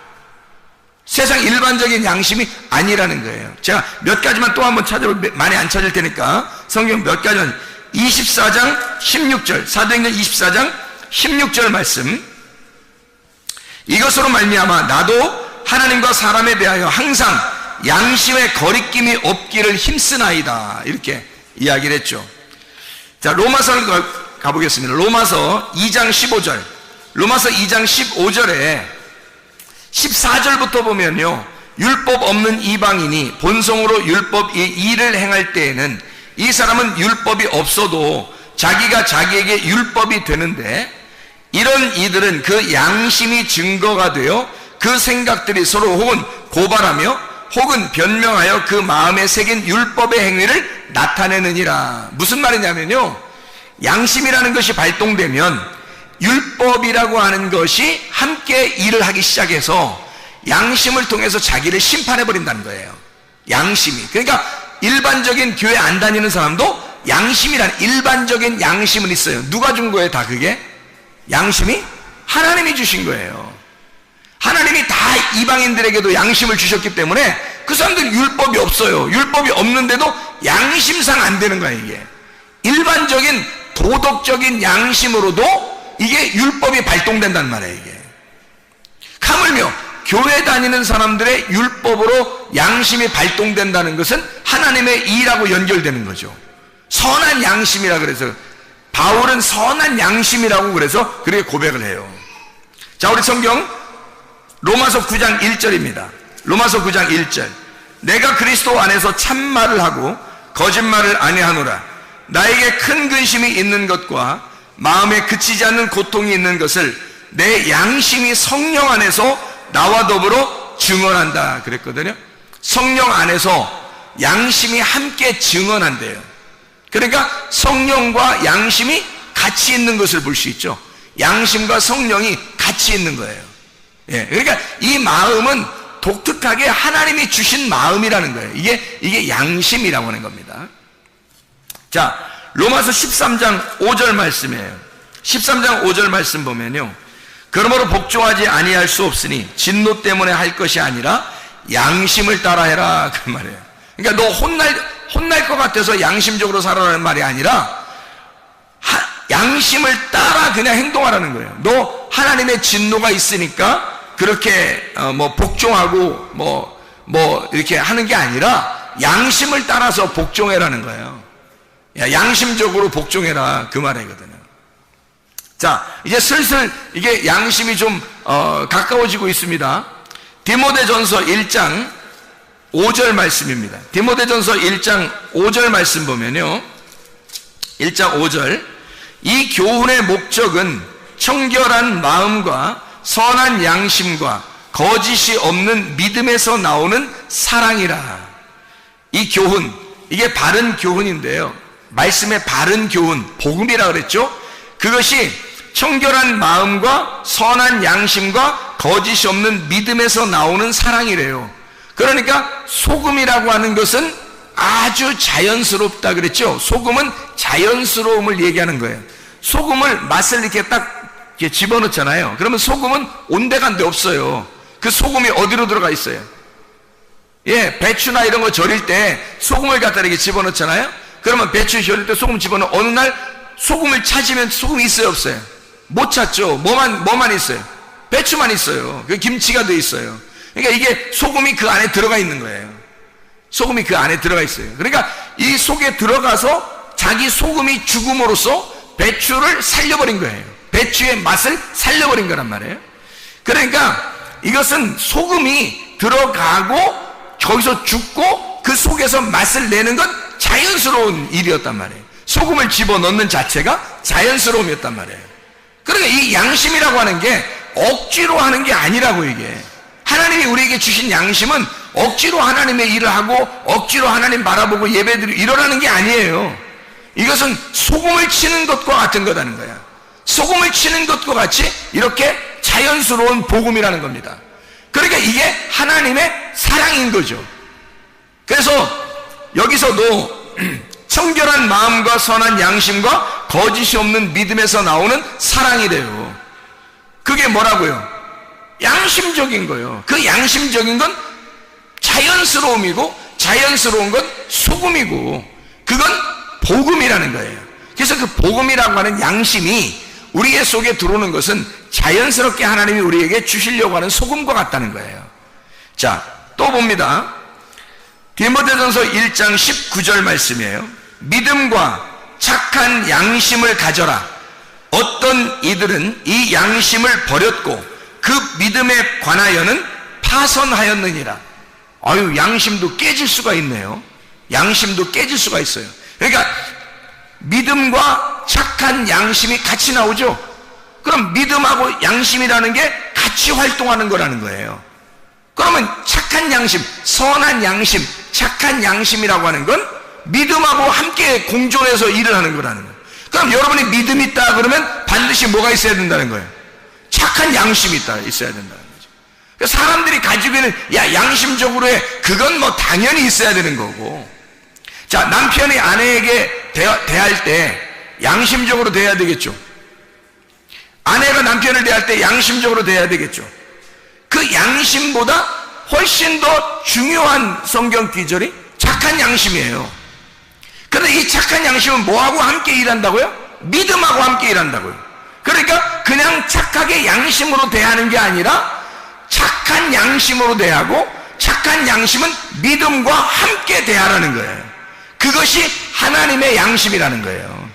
세상 일반적인 양심이 아니라는 거예요. 제가 몇 가지만 또 한번 찾아보면 많이 안 찾을 테니까 성경 몇 가지만, 24장 16절, 사도행전 24장 16절 말씀, 이것으로 말미암아 나도 하나님과 사람에 대하여 항상 양심의 거리낌이 없기를 힘쓰나이다, 이렇게 이야기를 했죠. 자, 로마서를 가보겠습니다. 로마서 2장 15절, 로마서 2장 15절에 14절부터 보면요, 율법 없는 이방인이 본성으로 율법 일을 행할 때에는 이 사람은 율법이 없어도 자기가 자기에게 율법이 되는데, 이런 이들은 그 양심이 증거가 되어 그 생각들이 서로 혹은 고발하며 혹은 변명하여 그 마음에 새긴 율법의 행위를 나타내느니라. 무슨 말이냐면요, 양심이라는 것이 발동되면 율법이라고 하는 것이 함께 일을 하기 시작해서 양심을 통해서 자기를 심판해버린다는 거예요. 양심이. 그러니까 일반적인 교회 안 다니는 사람도 양심이란 일반적인 양심은 있어요. 누가 준 거예요, 다 그게? 양심이? 하나님이 주신 거예요. 하나님이 다 이방인들에게도 양심을 주셨기 때문에 그 사람들은 율법이 없어요. 율법이 없는데도 양심상 안 되는 거예요, 이게. 일반적인 도덕적인 양심으로도 이게 율법이 발동된단 말이에요, 이게. 하물며 교회 다니는 사람들의 율법으로 양심이 발동된다는 것은 하나님의 일하고 연결되는 거죠. 선한 양심이라 그래서 바울은 선한 양심이라고 그래서 그렇게 고백을 해요. 자, 우리 성경 로마서 9장 1절입니다. 로마서 9장 1절. 내가 그리스도 안에서 참말을 하고 거짓말을 아니하노라. 나에게 큰 근심이 있는 것과 마음에 그치지 않는 고통이 있는 것을 내 양심이 성령 안에서 나와 더불어 증언한다 그랬거든요. 성령 안에서 양심이 함께 증언한대요. 그러니까 성령과 양심이 같이 있는 것을 볼 수 있죠. 양심과 성령이 같이 있는 거예요. 예, 그러니까 이 마음은 독특하게 하나님이 주신 마음이라는 거예요. 이게 양심이라고 하는 겁니다. 자, 로마서 13장 5절 말씀이에요. 13장 5절 말씀 보면요, 그러므로 복종하지 아니할 수 없으니 진노 때문에 할 것이 아니라 양심을 따라 해라, 그 말이에요. 그러니까 너 혼날 것 같아서 양심적으로 살아라는 말이 아니라 양심을 따라 그냥 행동하라는 거예요. 너 하나님의 진노가 있으니까 그렇게 복종하고 이렇게 하는 게 아니라 양심을 따라서 복종해라는 거예요. 야, 양심적으로 복종해라, 그 말이거든요. 자, 이제 슬슬 이게 양심이 좀 가까워지고 있습니다. 디모데전서 1장 5절 말씀입니다. 디모데전서 1장 5절 말씀 보면요, 1장 5절, 이 교훈의 목적은 청결한 마음과 선한 양심과 거짓이 없는 믿음에서 나오는 사랑이라. 이 교훈, 이게 바른 교훈인데요, 말씀의 바른 교훈, 복음이라 그랬죠. 그것이 청결한 마음과 선한 양심과 거짓이 없는 믿음에서 나오는 사랑이래요. 그러니까 소금이라고 하는 것은 아주 자연스럽다 그랬죠. 소금은 자연스러움을 얘기하는 거예요. 소금을 맛을 이렇게 딱 이렇게 집어넣잖아요. 그러면 소금은 온데간데 없어요. 그 소금이 어디로 들어가 있어요? 예, 배추나 이런 거 절일 때 소금을 갖다 이렇게 집어넣잖아요. 그러면 배추 절일 때 소금 집어넣어 어느 날 소금을 찾으면 소금이 있어요, 없어요? 못 찾죠. 뭐만 있어요? 배추만 있어요. 그 김치가 돼 있어요. 그러니까 이게 소금이 그 안에 들어가 있는 거예요. 소금이 그 안에 들어가 있어요. 그러니까 이 속에 들어가서 자기 소금이 죽음으로써 배추를 살려버린 거예요. 배추의 맛을 살려버린 거란 말이에요. 그러니까 이것은 소금이 들어가고 거기서 죽고 그 속에서 맛을 내는 건 자연스러운 일이었단 말이에요. 소금을 집어넣는 자체가 자연스러움이었단 말이에요. 그러니까 이 양심이라고 하는 게 억지로 하는 게 아니라고. 이게 하나님이 우리에게 주신 양심은 억지로 하나님의 일을 하고 억지로 하나님 바라보고 예배드리고 이러라는 게 아니에요. 이것은 소금을 치는 것과 같은 거라는 거야. 소금을 치는 것과 같이 이렇게 자연스러운 복음이라는 겁니다. 그러니까 이게 하나님의 사랑인 거죠. 그래서 여기서도 청결한 마음과 선한 양심과 거짓이 없는 믿음에서 나오는 사랑이래요. 그게 뭐라고요? 양심적인 거예요. 그 양심적인 건 자연스러움이고, 자연스러운 건 소금이고, 그건 복음이라는 거예요. 그래서 그 복음이라고 하는 양심이 우리의 속에 들어오는 것은 자연스럽게 하나님이 우리에게 주시려고 하는 소금과 같다는 거예요. 자, 또 봅니다. 디모데전서 1장 19절 말씀이에요. 믿음과 착한 양심을 가져라. 어떤 이들은 이 양심을 버렸고 그 믿음에 관하여는 파선하였느니라. 아유, 양심도 깨질 수가 있네요. 양심도 깨질 수가 있어요. 그러니까 믿음과 착한 양심이 같이 나오죠. 그럼 믿음하고 양심이라는 게 같이 활동하는 거라는 거예요. 그러면 착한 양심, 선한 양심, 착한 양심이라고 하는 건 믿음하고 함께 공존해서 일을 하는 거라는 거예요. 그럼 여러분이 믿음이 있다 그러면 반드시 뭐가 있어야 된다는 거예요? 착한 양심이 있어야 된다는 거죠. 그러니까 사람들이 가지고 있는 양심적으로 해, 그건 뭐 당연히 있어야 되는 거고. 자, 남편이 아내에게 대할 때 양심적으로 대해야 되겠죠. 아내가 남편을 대할 때 양심적으로 대해야 되겠죠. 그 양심보다 훨씬 더 중요한 성경 기절이 착한 양심이에요. 그런데 이 착한 양심은 뭐하고 함께 일한다고요? 믿음하고 함께 일한다고요. 그러니까 그냥 착하게 양심으로 대하는 게 아니라 착한 양심으로 대하고, 착한 양심은 믿음과 함께 대하라는 거예요. 그것이 하나님의 양심이라는 거예요.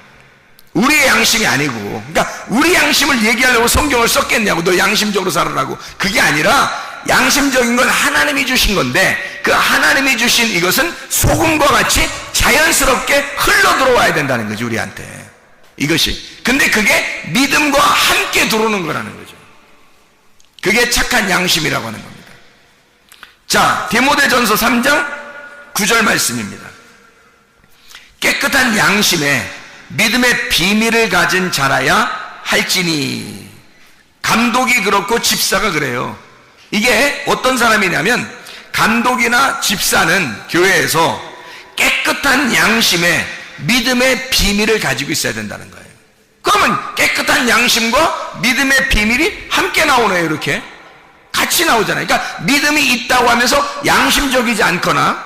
우리의 양심이 아니고. 그러니까 우리 양심을 얘기하려고 성경을 썼겠냐고. 너 양심적으로 살아라고. 그게 아니라 양심적인 건 하나님이 주신 건데, 그 하나님이 주신 이것은 소금과 같이 자연스럽게 흘러 들어와야 된다는 거지, 우리한테. 이것이. 근데 그게 믿음과 함께 들어오는 거라는 거죠. 그게 착한 양심이라고 하는 겁니다. 자, 디모데전서 3장 9절 말씀입니다. 깨끗한 양심에 믿음의 비밀을 가진 자라야 할지니. 감독이 그렇고 집사가 그래요. 이게 어떤 사람이냐면, 감독이나 집사는 교회에서 깨끗한 양심에 믿음의 비밀을 가지고 있어야 된다는 거예요. 그러면 깨끗한 양심과 믿음의 비밀이 함께 나오네요. 이렇게 같이 나오잖아요. 그러니까 믿음이 있다고 하면서 양심적이지 않거나.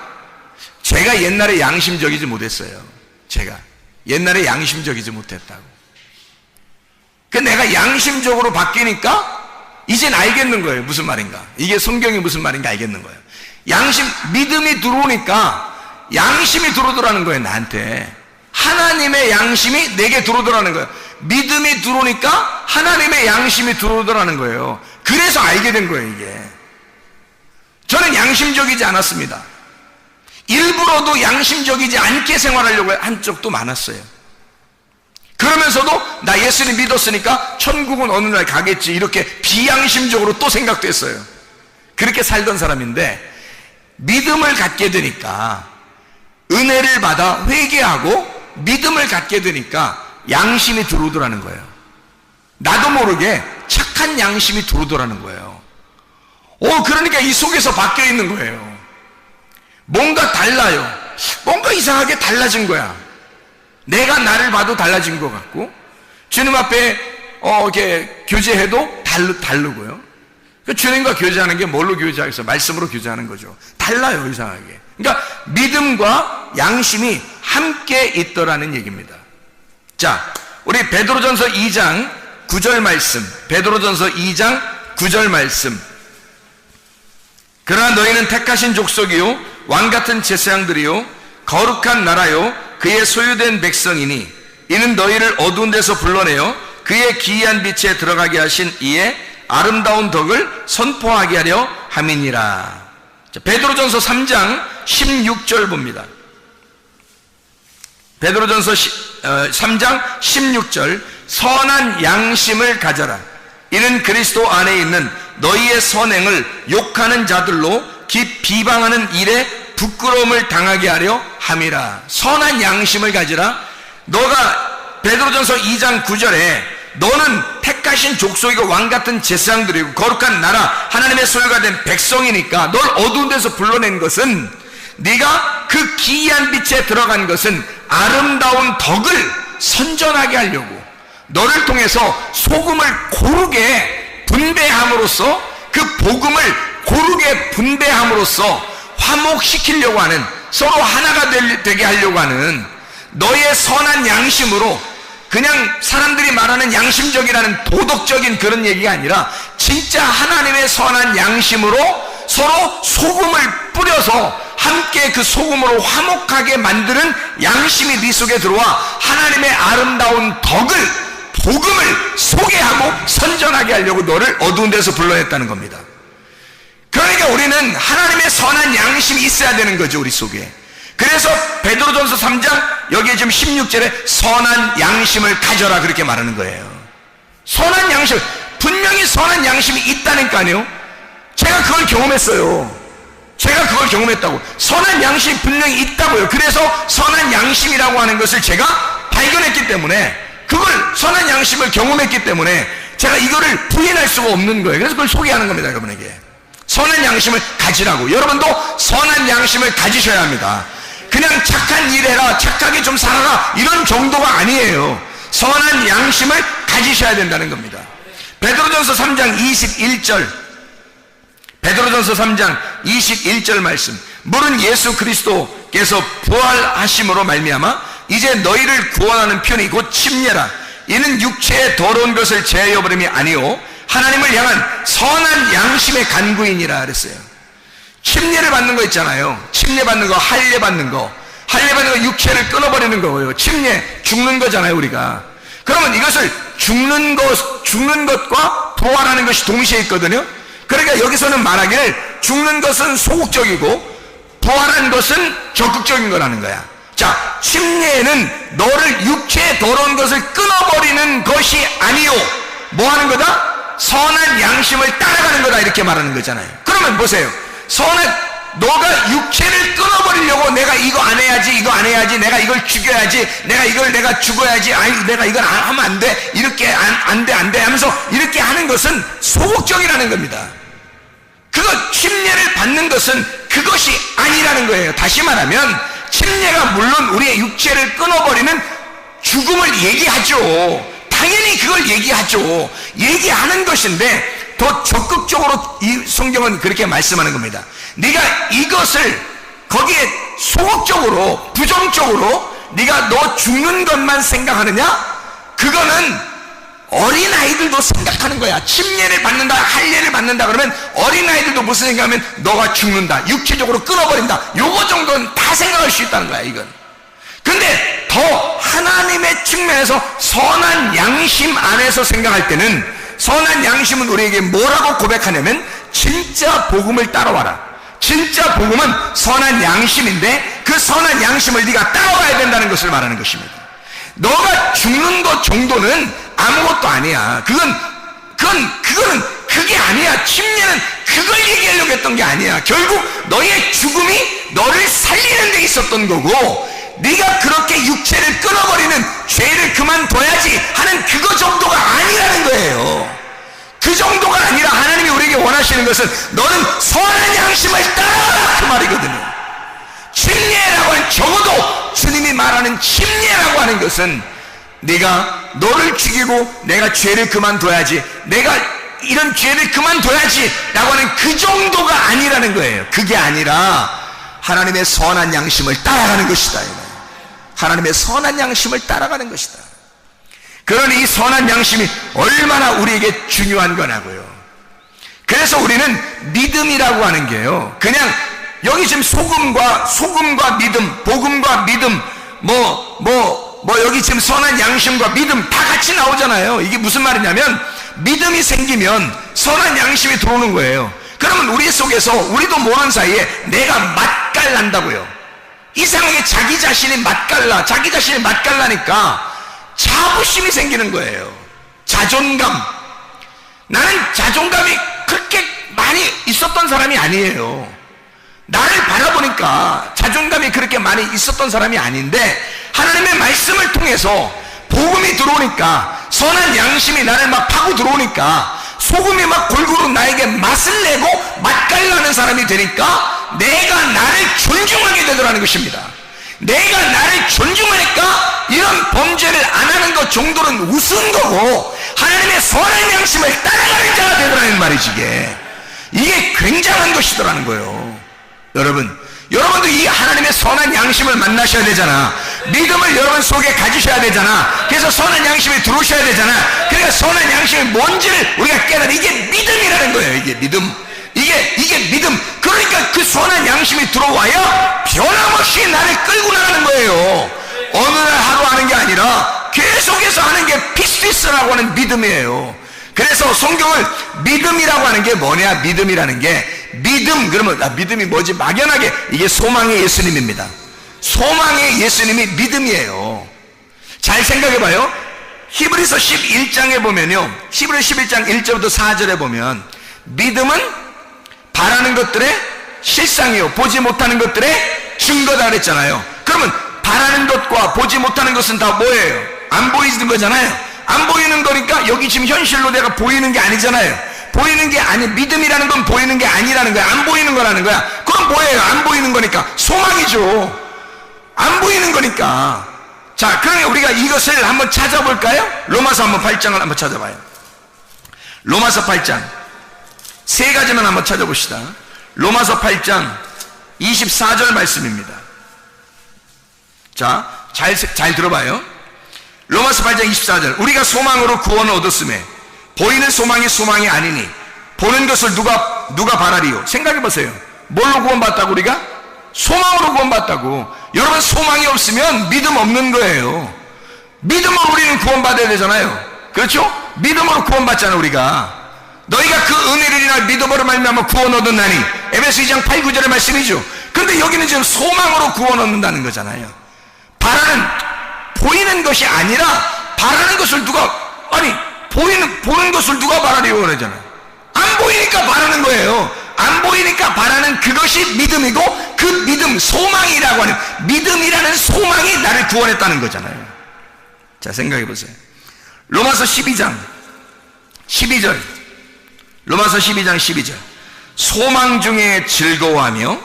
제가 옛날에 양심적이지 못했어요. 제가 옛날에 양심적이지 못했다고. 그 내가 양심적으로 바뀌니까 이젠 알겠는 거예요. 무슨 말인가. 이게 성경이 무슨 말인가 알겠는 거예요. 양심, 믿음이 들어오니까 양심이 들어오더라는 거예요, 나한테. 하나님의 양심이 내게 들어오더라는 거예요. 믿음이 들어오니까 하나님의 양심이 들어오더라는 거예요. 그래서 알게 된 거예요, 이게. 저는 양심적이지 않았습니다. 일부러도 양심적이지 않게 생활하려고 한 적도 많았어요. 그러면서도 나 예수님 믿었으니까 천국은 어느 날 가겠지, 이렇게 비양심적으로 또 생각도 했어요. 그렇게 살던 사람인데 믿음을 갖게 되니까, 은혜를 받아 회개하고 믿음을 갖게 되니까 양심이 들어오더라는 거예요. 나도 모르게 착한 양심이 들어오더라는 거예요. 그러니까 이 속에서 바뀌어 있는 거예요. 뭔가 달라요. 뭔가 이상하게 달라진 거야. 내가 나를 봐도 달라진 것 같고, 주님 앞에 이렇게 교제해도 다르고요. 주님과 교제하는 게 뭘로 교제하겠어요? 말씀으로 교제하는 거죠. 달라요, 이상하게. 그러니까 믿음과 양심이 함께 있더라는 얘기입니다. 자, 우리 베드로전서 2장 9절 말씀, 베드로전서 2장 9절 말씀. 그러나 너희는 택하신 족속이요 왕같은 제사장들이요 거룩한 나라요 그의 소유된 백성이니 이는 너희를 어두운 데서 불러내어 그의 기이한 빛에 들어가게 하신 이의 아름다운 덕을 선포하게 하려 함이니라. 베드로전서 3장 16절 봅니다. 베드로전서 3장 16절. 선한 양심을 가져라. 이는 그리스도 안에 있는 너희의 선행을 욕하는 자들로 비방하는 일에 부끄러움을 당하게 하려 함이라. 선한 양심을 가지라. 너가 베드로전서 2장 9절에 너는 택하신 족속이고 왕같은 제사장들이고 거룩한 나라 하나님의 소유가 된 백성이니까 널 어두운 데서 불러낸 것은, 네가 그 기이한 빛에 들어간 것은 아름다운 덕을 선전하게 하려고, 너를 통해서 소금을 고르게 분배함으로써, 그 복음을 고르게 분배함으로써 화목시키려고 하는, 서로 하나가 되게 하려고 하는 너의 선한 양심으로, 그냥 사람들이 말하는 양심적이라는 도덕적인 그런 얘기가 아니라 진짜 하나님의 선한 양심으로 서로 소금을 뿌려서 함께 그 소금으로 화목하게 만드는 양심이 네 속에 들어와 하나님의 아름다운 덕을, 복음을 소개하고 선전하게 하려고 너를 어두운 데서 불러냈다는 겁니다. 그러니까 우리는 하나님의 선한 양심이 있어야 되는 거죠, 우리 속에. 그래서 베드로전서 3장 여기에 지금 16절에 선한 양심을 가져라 그렇게 말하는 거예요. 선한 양심, 분명히 선한 양심이 있다니까요. 제가 그걸 경험했어요. 제가 그걸 경험했다고. 선한 양심이 분명히 있다고요. 그래서 선한 양심이라고 하는 것을 제가 발견했기 때문에, 그걸 선한 양심을 경험했기 때문에 제가 이거를 부인할 수가 없는 거예요. 그래서 그걸 소개하는 겁니다, 여러분에게. 선한 양심을 가지라고. 여러분도 선한 양심을 가지셔야 합니다. 그냥 착한 일 해라, 착하게 좀 살아라, 이런 정도가 아니에요. 선한 양심을 가지셔야 된다는 겁니다. 베드로전서 3장 21절, 베드로전서 3장 21절 말씀. 물은 예수 그리스도께서 부활하심으로 말미암아 이제 너희를 구원하는 편이 곧 침례라. 이는 육체의 더러운 것을 제하여버림이 아니오 하나님을 향한 선한 양심의 간구이니라 그랬어요. 침례를 받는 거 있잖아요. 침례 받는 거, 할례 받는 거. 할례 받는 거 육체를 끊어버리는 거예요. 침례, 죽는 거잖아요, 우리가. 그러면 이것을 죽는 것과 부활하는 것이 동시에 있거든요. 그러니까 여기서는 말하기를 죽는 것은 소극적이고 부활한 것은 적극적인 거라는 거야. 자, 침례는 너를 육체의 더러운 것을 끊어버리는 것이 아니요, 뭐 하는 거다? 선한 양심을 따라가는 거다, 이렇게 말하는 거잖아요. 그러면 보세요. 너가 육체를 끊어버리려고 내가 이거 안 해야지, 이거 안 해야지, 내가 이걸 죽여야지, 내가 죽어야지, 아니 내가 이걸 하면 안 돼, 이렇게 안 돼 하면서 이렇게 하는 것은 소극적이라는 겁니다. 그거 침례를 받는 것은 그것이 아니라는 거예요. 다시 말하면 침례가 물론 우리의 육체를 끊어버리는 죽음을 얘기하죠. 당연히 그걸 얘기하죠. 얘기하는 것인데 더 적극적으로 이 성경은 그렇게 말씀하는 겁니다. 네가 이것을 거기에 소극적으로, 부정적으로 네가 너 죽는 것만 생각하느냐? 그거는 어린아이들도 생각하는 거야. 침례를 받는다, 할례를 받는다 그러면 어린아이들도 무슨 생각하면 너가 죽는다, 육체적으로 끊어버린다, 요거 정도는 다 생각할 수 있다는 거야, 이건. 근데 더 하나님의 측면에서 선한 양심 안에서 생각할 때는, 선한 양심은 우리에게 뭐라고 고백하냐면 진짜 복음을 따라와라. 진짜 복음은 선한 양심인데 그 선한 양심을 네가 따라와야 된다는 것을 말하는 것입니다. 너가 죽는 것 정도는 아무것도 아니야. 그거는 그게 아니야. 침례는 그걸 얘기하려고 했던 게 아니야. 결국 너의 죽음이 너를 살리는 데 있었던 거고, 네가 그렇게 육체를 끊어버리는 죄를 그만둬야지 하는 그거 정도가 아니라는 거예요. 그 정도가 아니라 하나님이 우리에게 원하시는 것은 너는 선한 양심을 따라라, 그 말이거든요. 침례라고 하는, 적어도 주님이 말하는 침례라고 하는 것은 네가 너를 죽이고 내가 죄를 그만둬야지, 내가 이런 죄를 그만둬야지 라고 하는 그 정도가 아니라는 거예요. 그게 아니라 하나님의 선한 양심을 따라가는 것이다. 하나님의 선한 양심을 따라가는 것이다. 그러니 이 선한 양심이 얼마나 우리에게 중요한 거냐고요. 그래서 우리는 믿음이라고 하는 게요, 그냥 여기 지금 소금과 믿음, 복음과 믿음, 여기 지금 선한 양심과 믿음 다 같이 나오잖아요. 이게 무슨 말이냐면, 믿음이 생기면 선한 양심이 들어오는 거예요. 그러면 우리 속에서 우리도 모르는 사이에 내가 맛깔난다고요. 이상하게 자기 자신이 맛깔나니까 자부심이 생기는 거예요. 자존감. 나는 자존감이 그렇게 많이 있었던 사람이 아니에요. 나를 바라보니까 자존감이 그렇게 많이 있었던 사람이 아닌데, 하나님의 말씀을 통해서 복음이 들어오니까, 선한 양심이 나를 막 파고 들어오니까, 소금이 막 골고루 나에게 맛을 내고 맛깔나는 사람이 되니까 내가 나를 존중하게 되더라는 것입니다. 내가 나를 존중하니까 이런 범죄를 안 하는 것 정도는 우스운 거고, 하나님의 선한 양심을 따라가는 자가 되더라는 말이지. 이게 굉장한 것이더라는 거예요. 여러분도 이 하나님의 선한 양심을 만나셔야 되잖아. 믿음을 여러분 속에 가지셔야 되잖아. 그래서 선한 양심이 들어오셔야 되잖아. 그러니까 선한 양심이 뭔지를 우리가 깨달아. 이게 믿음이라는 거예요. 이게 믿음. 이게 믿음. 그러니까 그 선한 양심이 들어와야 변함없이 나를 끌고 나가는 거예요. 어느 날 하루 하는 게 아니라 계속해서 하는 게 피스피스라고 하는 믿음이에요. 그래서 성경을 믿음이라고 하는 게 뭐냐? 믿음이라는 게, 믿음, 그러면 믿음이 뭐지? 막연하게 이게 소망의 예수님입니다. 소망의 예수님이 믿음이에요. 잘 생각해봐요. 히브리서 11장에 보면요, 히브리서 11장 1절부터 4절에 보면, 믿음은 바라는 것들의 실상이요 보지 못하는 것들의 증거다 그랬잖아요. 그러면 바라는 것과 보지 못하는 것은 다 뭐예요? 안 보이는 거잖아요. 안 보이는 거니까 여기 지금 현실로 내가 보이는 게 아니잖아요. 보이는 게 아니, 믿음이라는 건 보이는 게 아니라는 거야. 안 보이는 거라는 거야. 그럼 뭐예요? 안 보이는 거니까 소망이죠. 안 보이는 거니까. 자, 그러면 우리가 이것을 한번 찾아볼까요? 로마서 한번 8장을 한번 찾아봐요. 로마서 8장 세 가지만 한번 찾아봅시다. 로마서 8장 24절 말씀입니다. 자, 잘 들어봐요. 로마서 8장 24절. 우리가 소망으로 구원을 얻었음에 보이는 소망이 아니니 보는 것을 누가 바라리요? 생각해 보세요. 뭘로 구원받다고? 우리가 소망으로 구원받다고. 여러분, 소망이 없으면 믿음 없는 거예요. 믿음으로 우리는 구원받아야 되잖아요. 그렇죠? 믿음으로 구원받잖아. 우리가 너희가 그 은혜를 인하여 믿음으로 말미암아 구원 얻었나니, 에베소 2장 8, 9절의 말씀이죠. 그런데 여기는 지금 소망으로 구원 얻는다는 거잖아요. 보이는 것이 아니라 바라는 것을 보는 것을 누가 바라려고 그러잖아요. 안 보이니까 바라는 거예요. 안 보이니까 바라는 그것이 믿음이고, 그 믿음, 소망이라고 하는 믿음이라는 소망이 나를 구원했다는 거잖아요. 자, 생각해 보세요. 로마서 12장 12절. 로마서 12장 12절. 소망 중에 즐거워하며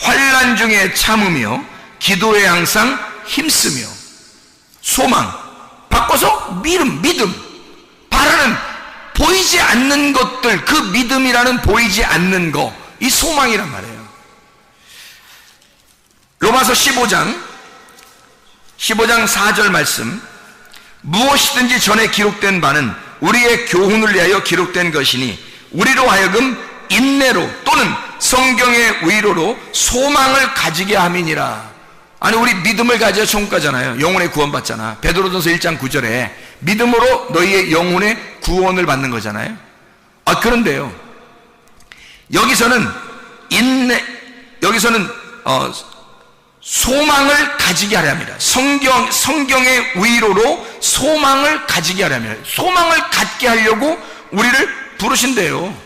환난 중에 참으며 기도에 항상 힘쓰며. 소망 바꿔서 믿음. 바라는 보이지 않는 것들, 그 믿음이라는 보이지 않는 거, 이 소망이란 말이에요. 로마서 15장 4절 말씀. 무엇이든지 전에 기록된 바는 우리의 교훈을 위하여 기록된 것이니 우리로 하여금 인내로 또는 성경의 위로로 소망을 가지게 함이니라. 아니 우리 믿음을 가져야 천국 가잖아요. 영혼의 구원 받잖아. 베드로전서 1장 9절에 믿음으로 너희의 영혼의 구원을 받는 거잖아요. 그런데요, 여기서는 소망을 가지게 하려 합니다. 성경의 위로로 소망을 가지게 하려 합니다. 소망을 갖게 하려고 우리를 부르신대요.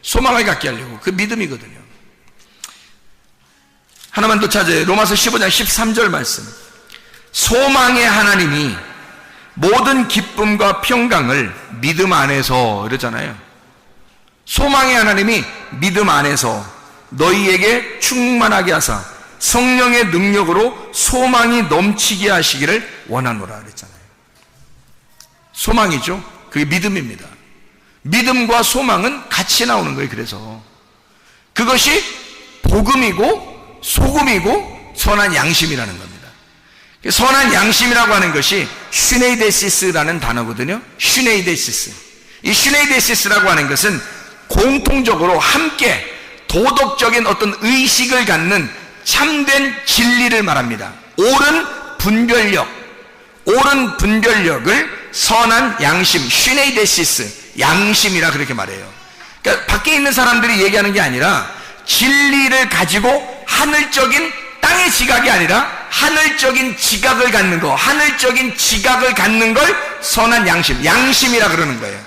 소망을 갖게 하려고. 그 믿음이거든요. 하나만 더 찾아요. 로마서 15장 13절 말씀. 소망의 하나님이 모든 기쁨과 평강을 믿음 안에서, 이러잖아요. 소망의 하나님이 믿음 안에서 너희에게 충만하게 하사 성령의 능력으로 소망이 넘치게 하시기를 원하노라 그랬잖아요. 소망이죠. 그게 믿음입니다. 믿음과 소망은 같이 나오는 거예요. 그래서 그것이 복음이고 소금이고 선한 양심이라는 겁니다. 선한 양심이라고 하는 것이 슈네이데시스라는 단어거든요. 슈네이데시스. 이 슈네이데시스라고 하는 것은 공통적으로 함께 도덕적인 어떤 의식을 갖는 참된 진리를 말합니다. 옳은 분별력을 선한 양심, 슈네이데시스, 양심이라 그렇게 말해요. 그러니까 밖에 있는 사람들이 얘기하는 게 아니라 진리를 가지고 하늘적인 땅의 지각이 아니라 하늘적인 지각을 갖는 거, 하늘적인 지각을 갖는 걸 선한 양심, 양심이라 그러는 거예요.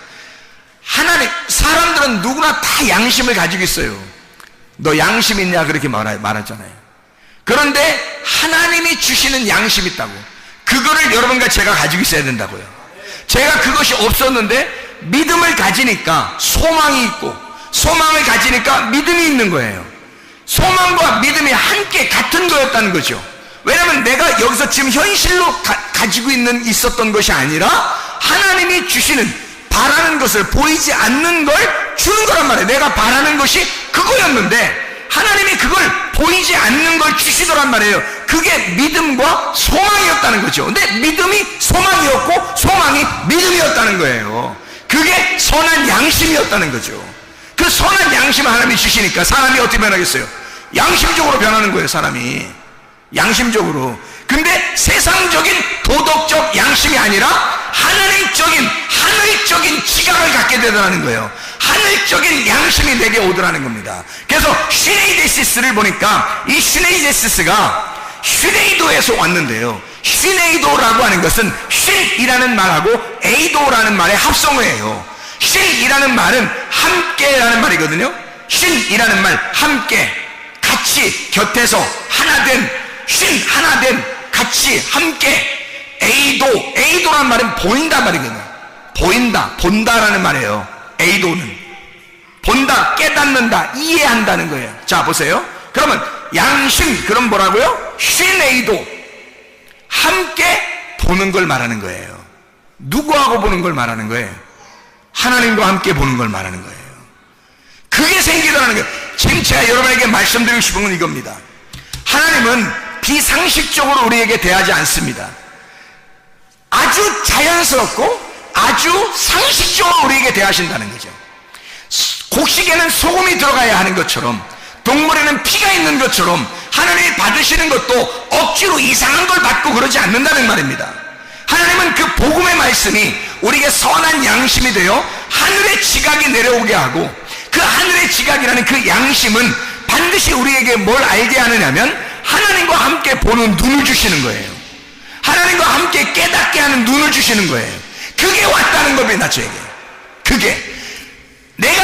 사람들은 누구나 다 양심을 가지고 있어요. 너 양심 있냐? 그렇게 말하잖아요. 그런데 하나님이 주시는 양심이 있다고. 그거를 여러분과 제가 가지고 있어야 된다고요. 제가 그것이 없었는데 믿음을 가지니까 소망이 있고, 소망을 가지니까 믿음이 있는 거예요. 소망과 믿음이 함께 같은 거였다는 거죠. 왜냐하면 내가 여기서 지금 현실로 가지고 있었던 것이 아니라 하나님이 주시는, 바라는 것을, 보이지 않는 걸 주는 거란 말이에요. 내가 바라는 것이 그거였는데 하나님이 그걸 보이지 않는 걸 주시더란 말이에요. 그게 믿음과 소망이었다는 거죠. 근데 믿음이 소망이었고 소망이 믿음이었다는 거예요. 그게 선한 양심이었다는 거죠. 그 선한 양심을 하나님이 주시니까 사람이 어떻게 변하겠어요? 양심적으로 변하는 거예요. 사람이 양심적으로. 근데 세상적인 도덕적 양심이 아니라 하늘적인 지각을 갖게 되더라는 거예요. 하늘적인 양심이 내게 오더라는 겁니다. 그래서 슈네이데시스를 보니까 이 슈네이데시스가 슈네이도에서 왔는데요. 슈네이도라고 하는 것은 쉰이라는 말하고 에이도라는 말의 합성어예요. 쉰이라는 말은 함께라는 말이거든요. 쉰이라는 말, 함께, 같이, 곁에서 하나된, 하나된, 같이, 함께. 에이도란 말은 보인다 말이거든요. 보인다, 본다라는 말이에요. 에이도는 본다, 깨닫는다, 이해한다는 거예요. 자 보세요. 그러면 양심, 그럼 뭐라고요? 슈네이도, 함께 보는 걸 말하는 거예요. 누구하고 보는 걸 말하는 거예요? 하나님과 함께 보는 걸 말하는 거예요. 그게 생기더라는 거예요. 지금 제가 여러분에게 말씀드리고 싶은 건 이겁니다. 하나님은 비상식적으로 우리에게 대하지 않습니다. 아주 자연스럽고 아주 상식적으로 우리에게 대하신다는 거죠. 곡식에는 소금이 들어가야 하는 것처럼, 동물에는 피가 있는 것처럼 하나님이 받으시는 것도 억지로 이상한 걸 받고 그러지 않는다는 말입니다. 하나님은 그 복음의 말씀이 우리에게 선한 양심이 되어 하늘의 지각이 내려오게 하고, 그 하늘의 지각이라는 그 양심은 반드시 우리에게 뭘 알게 하느냐면 하나님과 함께 보는 눈을 주시는 거예요. 하나님과 함께 깨닫게 하는 눈을 주시는 거예요. 그게 왔다는 겁니다. 저에게 그게 내가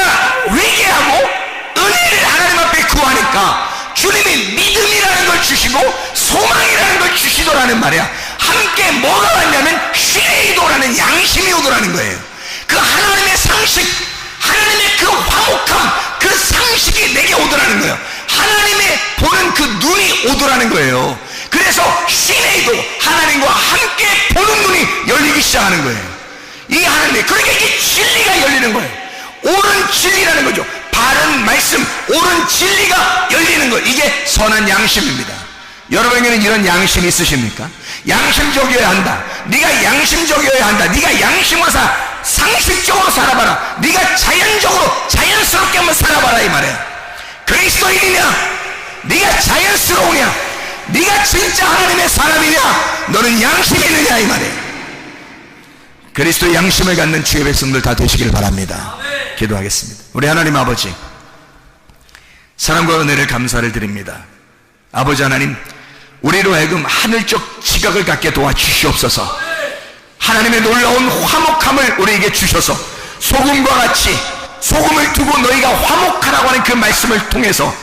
회개하고 은혜를 하나님 앞에 구하니까 주님이 믿음이라는 걸 주시고 소망이라는 걸 주시더라는 말이야. 함께 뭐가 왔냐면 슈네이도라는 양심이 오더라는 거예요. 그 하나님의 상식, 하나님의 그 화목함, 그 상식이 내게 오더라는 거예요. 하나님의 보는 그 눈이 오더라는 거예요. 그래서 슈네이도, 하나님과 함께 보는 눈이 열리기 시작하는 거예요. 이 하나님, 그러니까 이게 진리가 열리는 거예요. 옳은 진리라는 거죠. 바른 말씀, 옳은 진리가 열리는 거. 이게 선한 양심입니다. 여러분에게는 이런 양심이 있으십니까? 양심적이어야 한다. 네가 양심적이어야 한다. 네가 양심으로 상식적으로 살아봐라. 네가 자연스럽게 한번 살아봐라 이 말이야. 그리스도인이냐? 네가 자연스러우냐? 네가 진짜 하나님의 사람이냐, 너는 양심이 있느냐 이 말이에요. 그리스도의 양심을 갖는 주의 백성들 다 되시길 바랍니다. 기도하겠습니다. 우리 하나님 아버지, 사랑과 은혜를 감사를 드립니다. 아버지 하나님, 우리로 하여금 하늘적 지각을 갖게 도와주시옵소서. 하나님의 놀라운 화목함을 우리에게 주셔서 소금과 같이 소금을 두고 너희가 화목하라고 하는 그 말씀을 통해서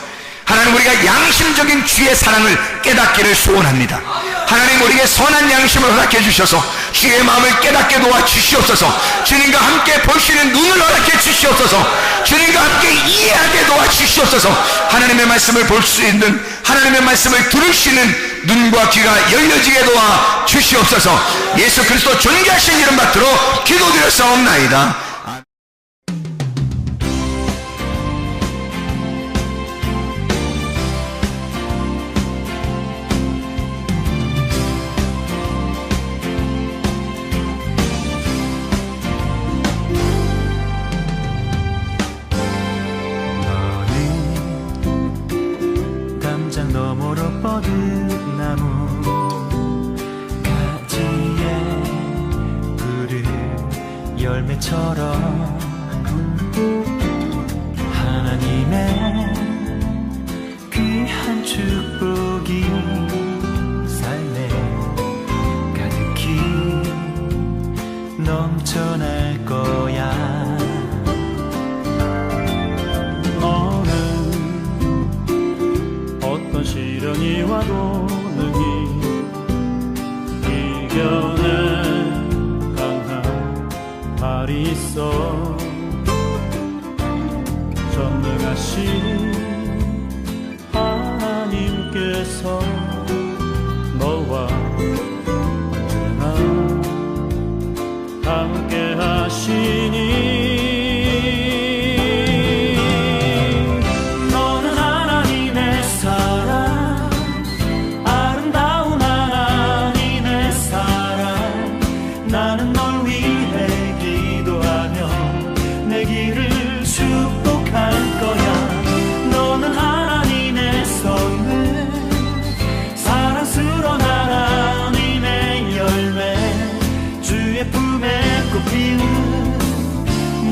하나님, 우리가 양심적인 주의 사랑을 깨닫기를 소원합니다. 하나님, 우리에게 선한 양심을 허락해 주셔서 주의 마음을 깨닫게 도와주시옵소서. 주님과 함께 볼 수 있는 눈을 허락해 주시옵소서. 주님과 함께 이해하게 도와주시옵소서. 하나님의 말씀을 볼 수 있는, 하나님의 말씀을 들을 수 있는 눈과 귀가 열려지게 도와주시옵소서. 예수 그리스도 존귀하신 이름 받들어 기도드렸사옵나이다. 너머로 뻗은 나무 가지에 푸른 열매처럼 하나님의 귀한 축복이 삶에 가득히 넘쳐날 거야. 시련이 와도 능히 이겨낼 강한 발이 있어. 전능하신 하나님께서 너와 언제나 함께 하시니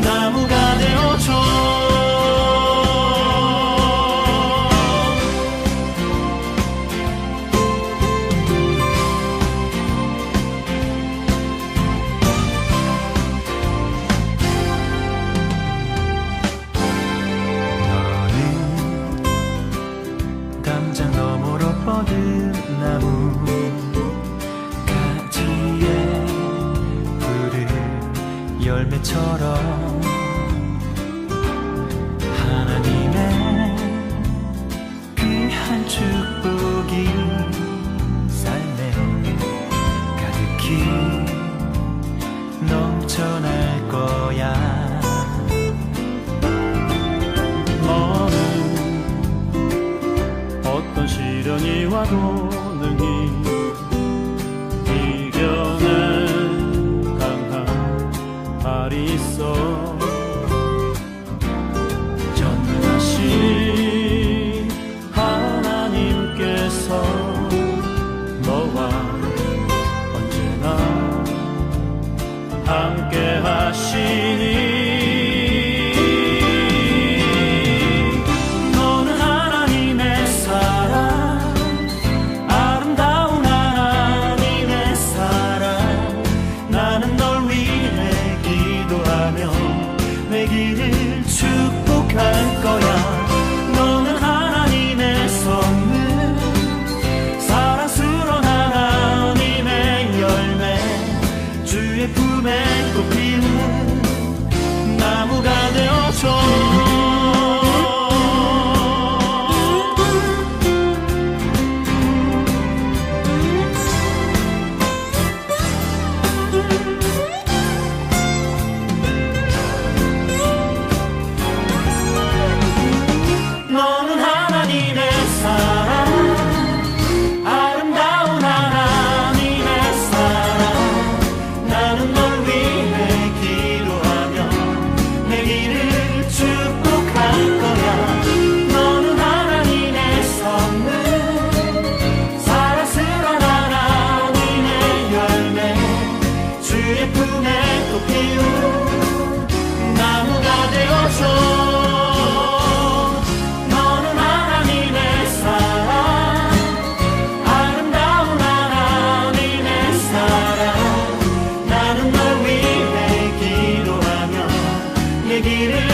나무가 되어줘. 너는 담장 너머로 뻗은 나무 가지에 푸른 열매처럼 하나님의 귀한 축복이 삶에 가득히 넘쳐날 거야. 너는 어떤 시련이 와도 능히 이겨낼 강한 발이 있어. 하나님께서 너와 언제나 함께 하시니 너는 하나님의 사랑, 아름다운 하나님의 사랑. 나는 널 위해 기도하며 내 길을 축복할 거야. 너는 하나님의 선물, 사랑스러운 하나님의 열매, 주의 품에 꽃피는 나무가 되어줘. 주의 품에 꽃 피운 나무가 되어줘. 너는 하나님의 사랑, 아름다운 하나님의 사랑. 나는 널 위해 기도하며 내 길을